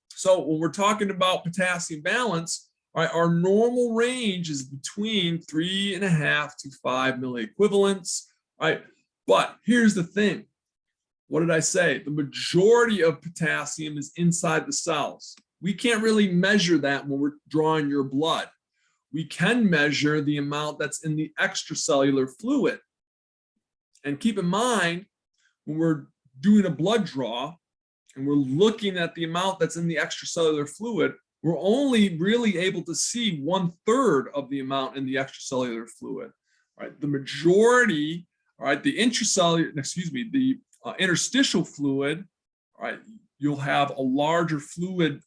So when we're talking about potassium balance, all right, our normal range is between 3.5 to 5 milliequivalents, right? But here's the thing. What did I say? The majority of potassium is inside the cells. We can't really measure that when we're drawing your blood. We can measure the amount that's in the extracellular fluid. And keep in mind, when we're doing a blood draw and we're looking at the amount that's in the extracellular fluid, we're only really able to see 1/3 of the amount in the extracellular fluid. Right? The majority, all right, the interstitial fluid, all right, you'll have a larger fluid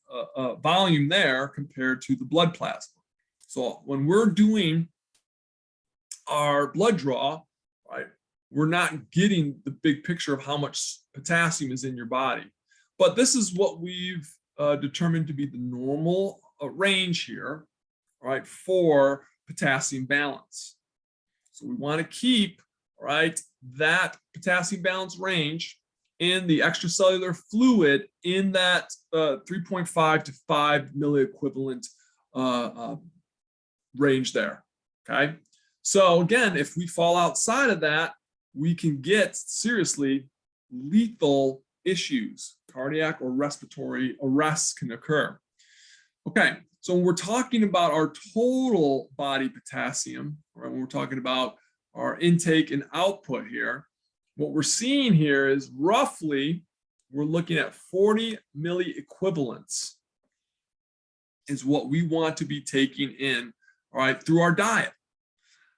volume there compared to the blood plasma. So when we're doing our blood draw, right, we're not getting the big picture of how much potassium is in your body. But this is what we've determined to be the normal range here, right, for potassium balance. So we want to keep, right, that potassium balance range in the extracellular fluid in that 3.5 to 5 milliequivalent range there, okay? So again, if we fall outside of that, we can get seriously lethal issues. Cardiac or respiratory arrests can occur. Okay, so when we're talking about our total body potassium, right, when we're talking about our intake and output here, what we're seeing here is roughly, we're looking at 40 milliequivalents is what we want to be taking in, all right, through our diet.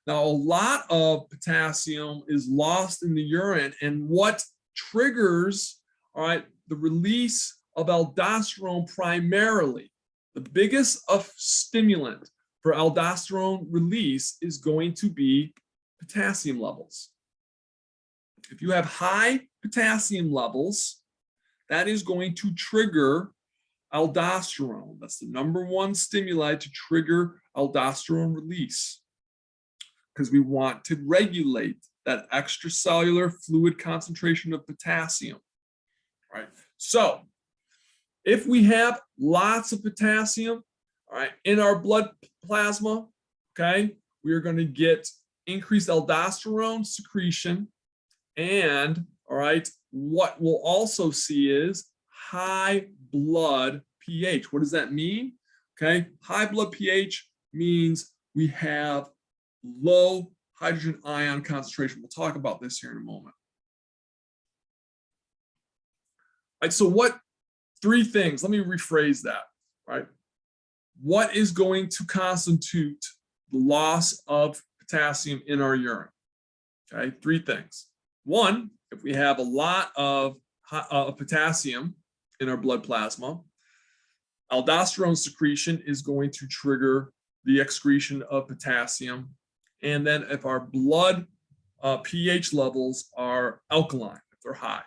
Now, a lot of potassium is lost in the urine, and what triggers, all right, the release of aldosterone primarily, the biggest of stimulant for aldosterone release is going to be potassium levels. If you have high potassium levels, that is going to trigger aldosterone. That's the number one stimuli to trigger aldosterone release, because we want to regulate that extracellular fluid concentration of potassium, right? So if we have lots of potassium, all right, in our blood plasma, okay, we are going to get increased aldosterone secretion, and all right, what we'll also see is high blood pH. What does that mean? Okay, high blood pH means we have low hydrogen ion concentration. We'll talk about this here in a moment. All right, so what three things? Let me rephrase that, right? What is going to constitute the loss of potassium in our urine? Okay, three things. One, if we have a lot of potassium in our blood plasma, aldosterone secretion is going to trigger the excretion of potassium. And then if our blood pH levels are alkaline, if they're high.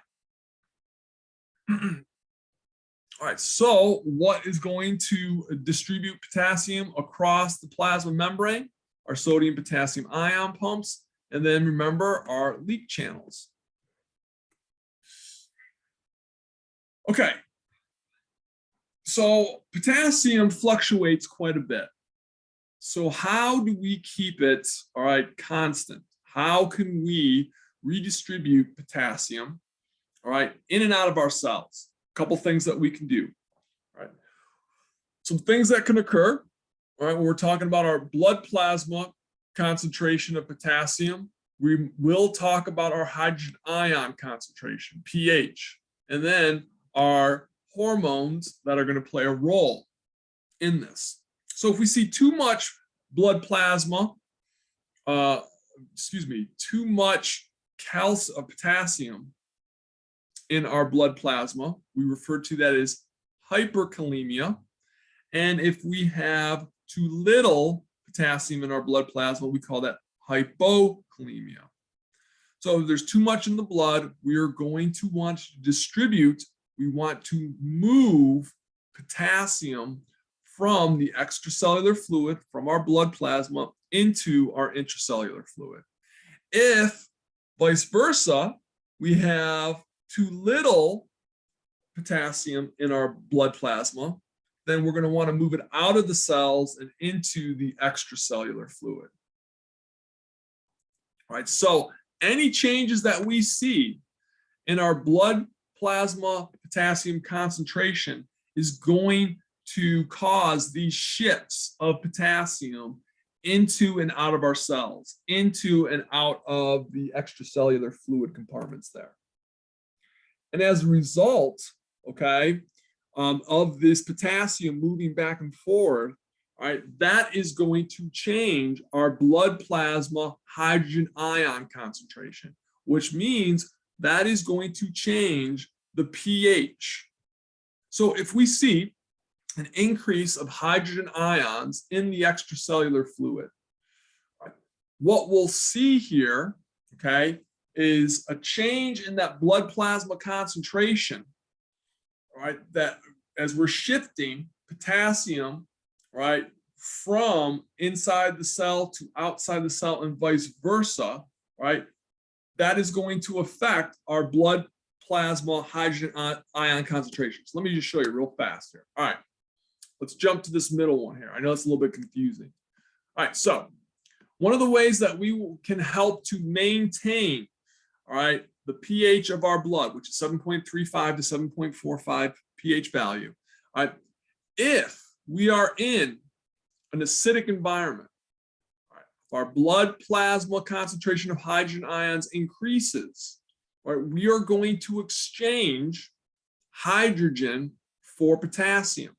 All right, so what is going to distribute potassium across the plasma membrane? Our sodium potassium ion pumps, and then remember our leak channels. Okay, so potassium fluctuates quite a bit. So how do we keep it, all right, constant? How can we redistribute potassium, all right, in and out of our cells? A couple things that we can do, all right? Some things that can occur, all right, when we're talking about our blood plasma concentration of potassium, we will talk about our hydrogen ion concentration, pH, and then our hormones that are going to play a role in this. So if we see too much blood plasma, too much potassium in our blood plasma, we refer to that as hyperkalemia. And if we have too little potassium in our blood plasma, we call that hypokalemia. So if there's too much in the blood, we are going to want to distribute, we want to move potassium from the extracellular fluid, from our blood plasma, into our intracellular fluid. If vice versa, we have too little potassium in our blood plasma, then we're going to want to move it out of the cells and into the extracellular fluid. All right, so any changes that we see in our blood plasma potassium concentration is going to cause these shifts of potassium into and out of our cells, into and out of the extracellular fluid compartments there. And as a result, okay, of this potassium moving back and forth, all right, that is going to change our blood plasma hydrogen ion concentration, which means that is going to change the pH. So if we see an increase of hydrogen ions in the extracellular fluid, right, what we'll see here, okay, is a change in that blood plasma concentration, right, that as we're shifting potassium, right, from inside the cell to outside the cell and vice versa, right, that is going to affect our blood plasma hydrogen ion concentrations. Let me just show you real fast here. All right, let's jump to this middle one here. I know it's a little bit confusing. All right, so one of the ways that we can help to maintain, all right, the pH of our blood, which is 7.35 to 7.45 pH value, all right, if we are in an acidic environment, all right, if our blood plasma concentration of hydrogen ions increases, all right, we are going to exchange hydrogen for potassium.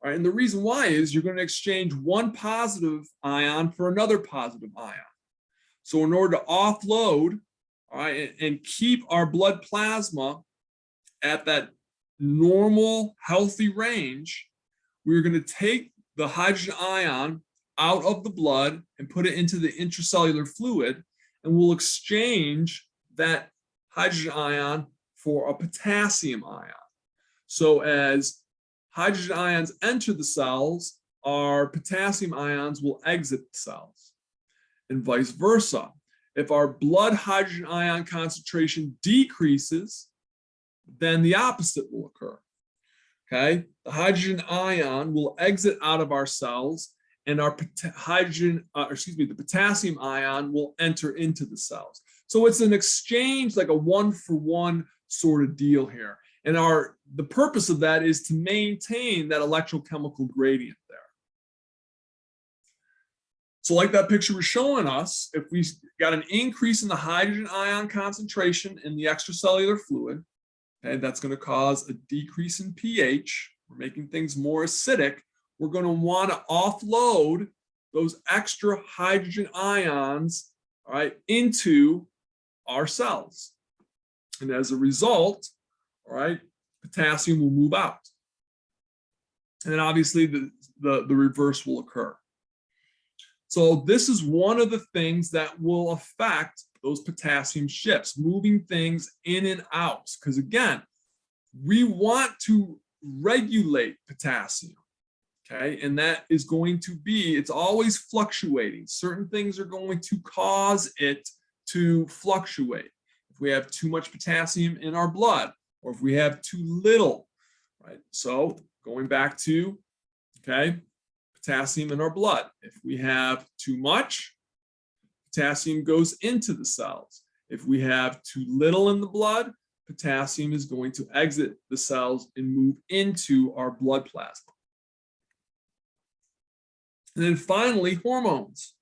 All right, and the reason why is you're going to exchange one positive ion for another positive ion. So in order to offload, all right, and keep our blood plasma at that normal, healthy range, we're going to take the hydrogen ion out of the blood and put it into the intracellular fluid, and we'll exchange that hydrogen ion for a potassium ion. So as hydrogen ions enter the cells, our potassium ions will exit the cells, and vice versa. If our blood hydrogen ion concentration decreases, then the opposite will occur. Okay, the hydrogen ion will exit out of our cells, and our the potassium ion will enter into the cells. So it's an exchange, like a one-for-one sort of deal here. And the purpose of that is to maintain that electrochemical gradient there. So like that picture was showing us, if we got an increase in the hydrogen ion concentration in the extracellular fluid, okay, that's going to cause a decrease in pH. We're making things more acidic. We're going to want to offload those extra hydrogen ions, all right, into our cells. And as a result, all right, potassium will move out. And then obviously the reverse will occur. So this is one of the things that will affect those potassium shifts, moving things in and out. Because again, we want to regulate potassium, okay? And that is going to be, it's always fluctuating. Certain things are going to cause it to fluctuate. If we have too much potassium in our blood, or if we have too little, right? So going back to, okay, potassium in our blood. If we have too much, potassium goes into the cells. If we have too little in the blood, potassium is going to exit the cells and move into our blood plasma. And then finally, hormones.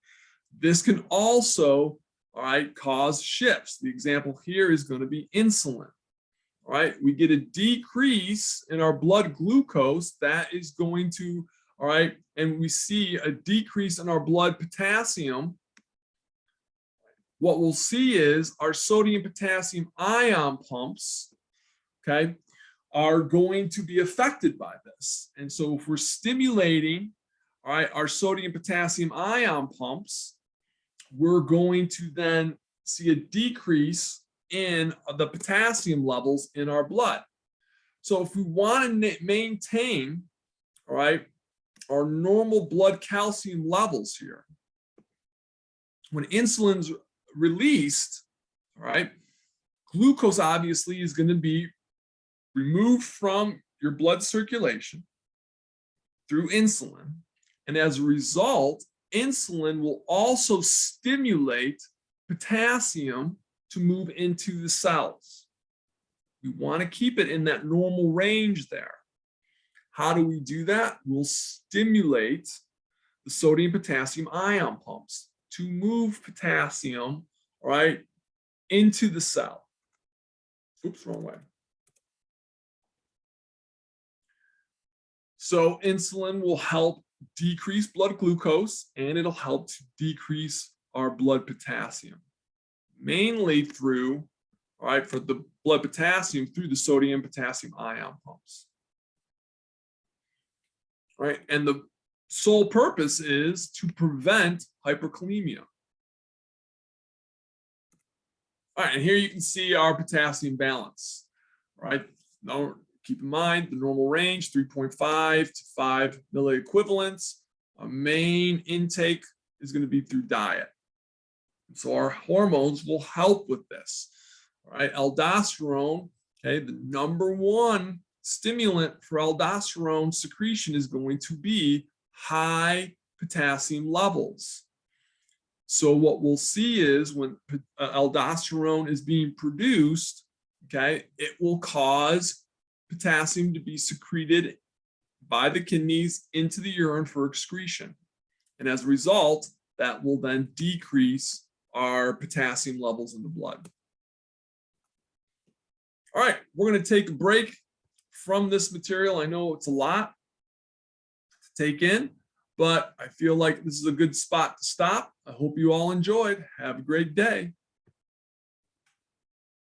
This can also, all right, cause shifts. The example here is going to be insulin. All right, we get a decrease in our blood glucose. That is going to, all right, and we see a decrease in our blood potassium. What we'll see is our sodium potassium ion pumps, okay, are going to be affected by this. And so if we're stimulating, all right, our sodium potassium ion pumps, we're going to then see a decrease in the potassium levels in our blood. So if we want to maintain, all right, our normal blood calcium levels here, when insulin's released, all right, glucose obviously is going to be removed from your blood circulation through insulin. And as a result, insulin will also stimulate potassium to move into the cells. We want to keep it in that normal range there. How do we do that? We'll stimulate the sodium potassium ion pumps to move potassium, all right, into the cell. Oops, wrong way. So insulin will help decrease blood glucose, and it'll help to decrease our blood potassium, mainly through, all right, for the blood potassium through the sodium potassium ion pumps. All right, and the sole purpose is to prevent hyperkalemia. All right, and here you can see our potassium balance. All right, now keep in mind the normal range, 3.5 to 5 milliequivalents. Our main intake is going to be through diet. So our hormones will help with this. All right, aldosterone, okay, the number one stimulant for aldosterone secretion is going to be high potassium levels. So what we'll see is when aldosterone is being produced, okay, it will cause potassium to be secreted by the kidneys into the urine for excretion. And as a result, that will then decrease our potassium levels in the blood. All right, we're going to take a break from this material. I know it's a lot to take in, but I feel like this is a good spot to stop. I hope you all enjoyed. Have a great day.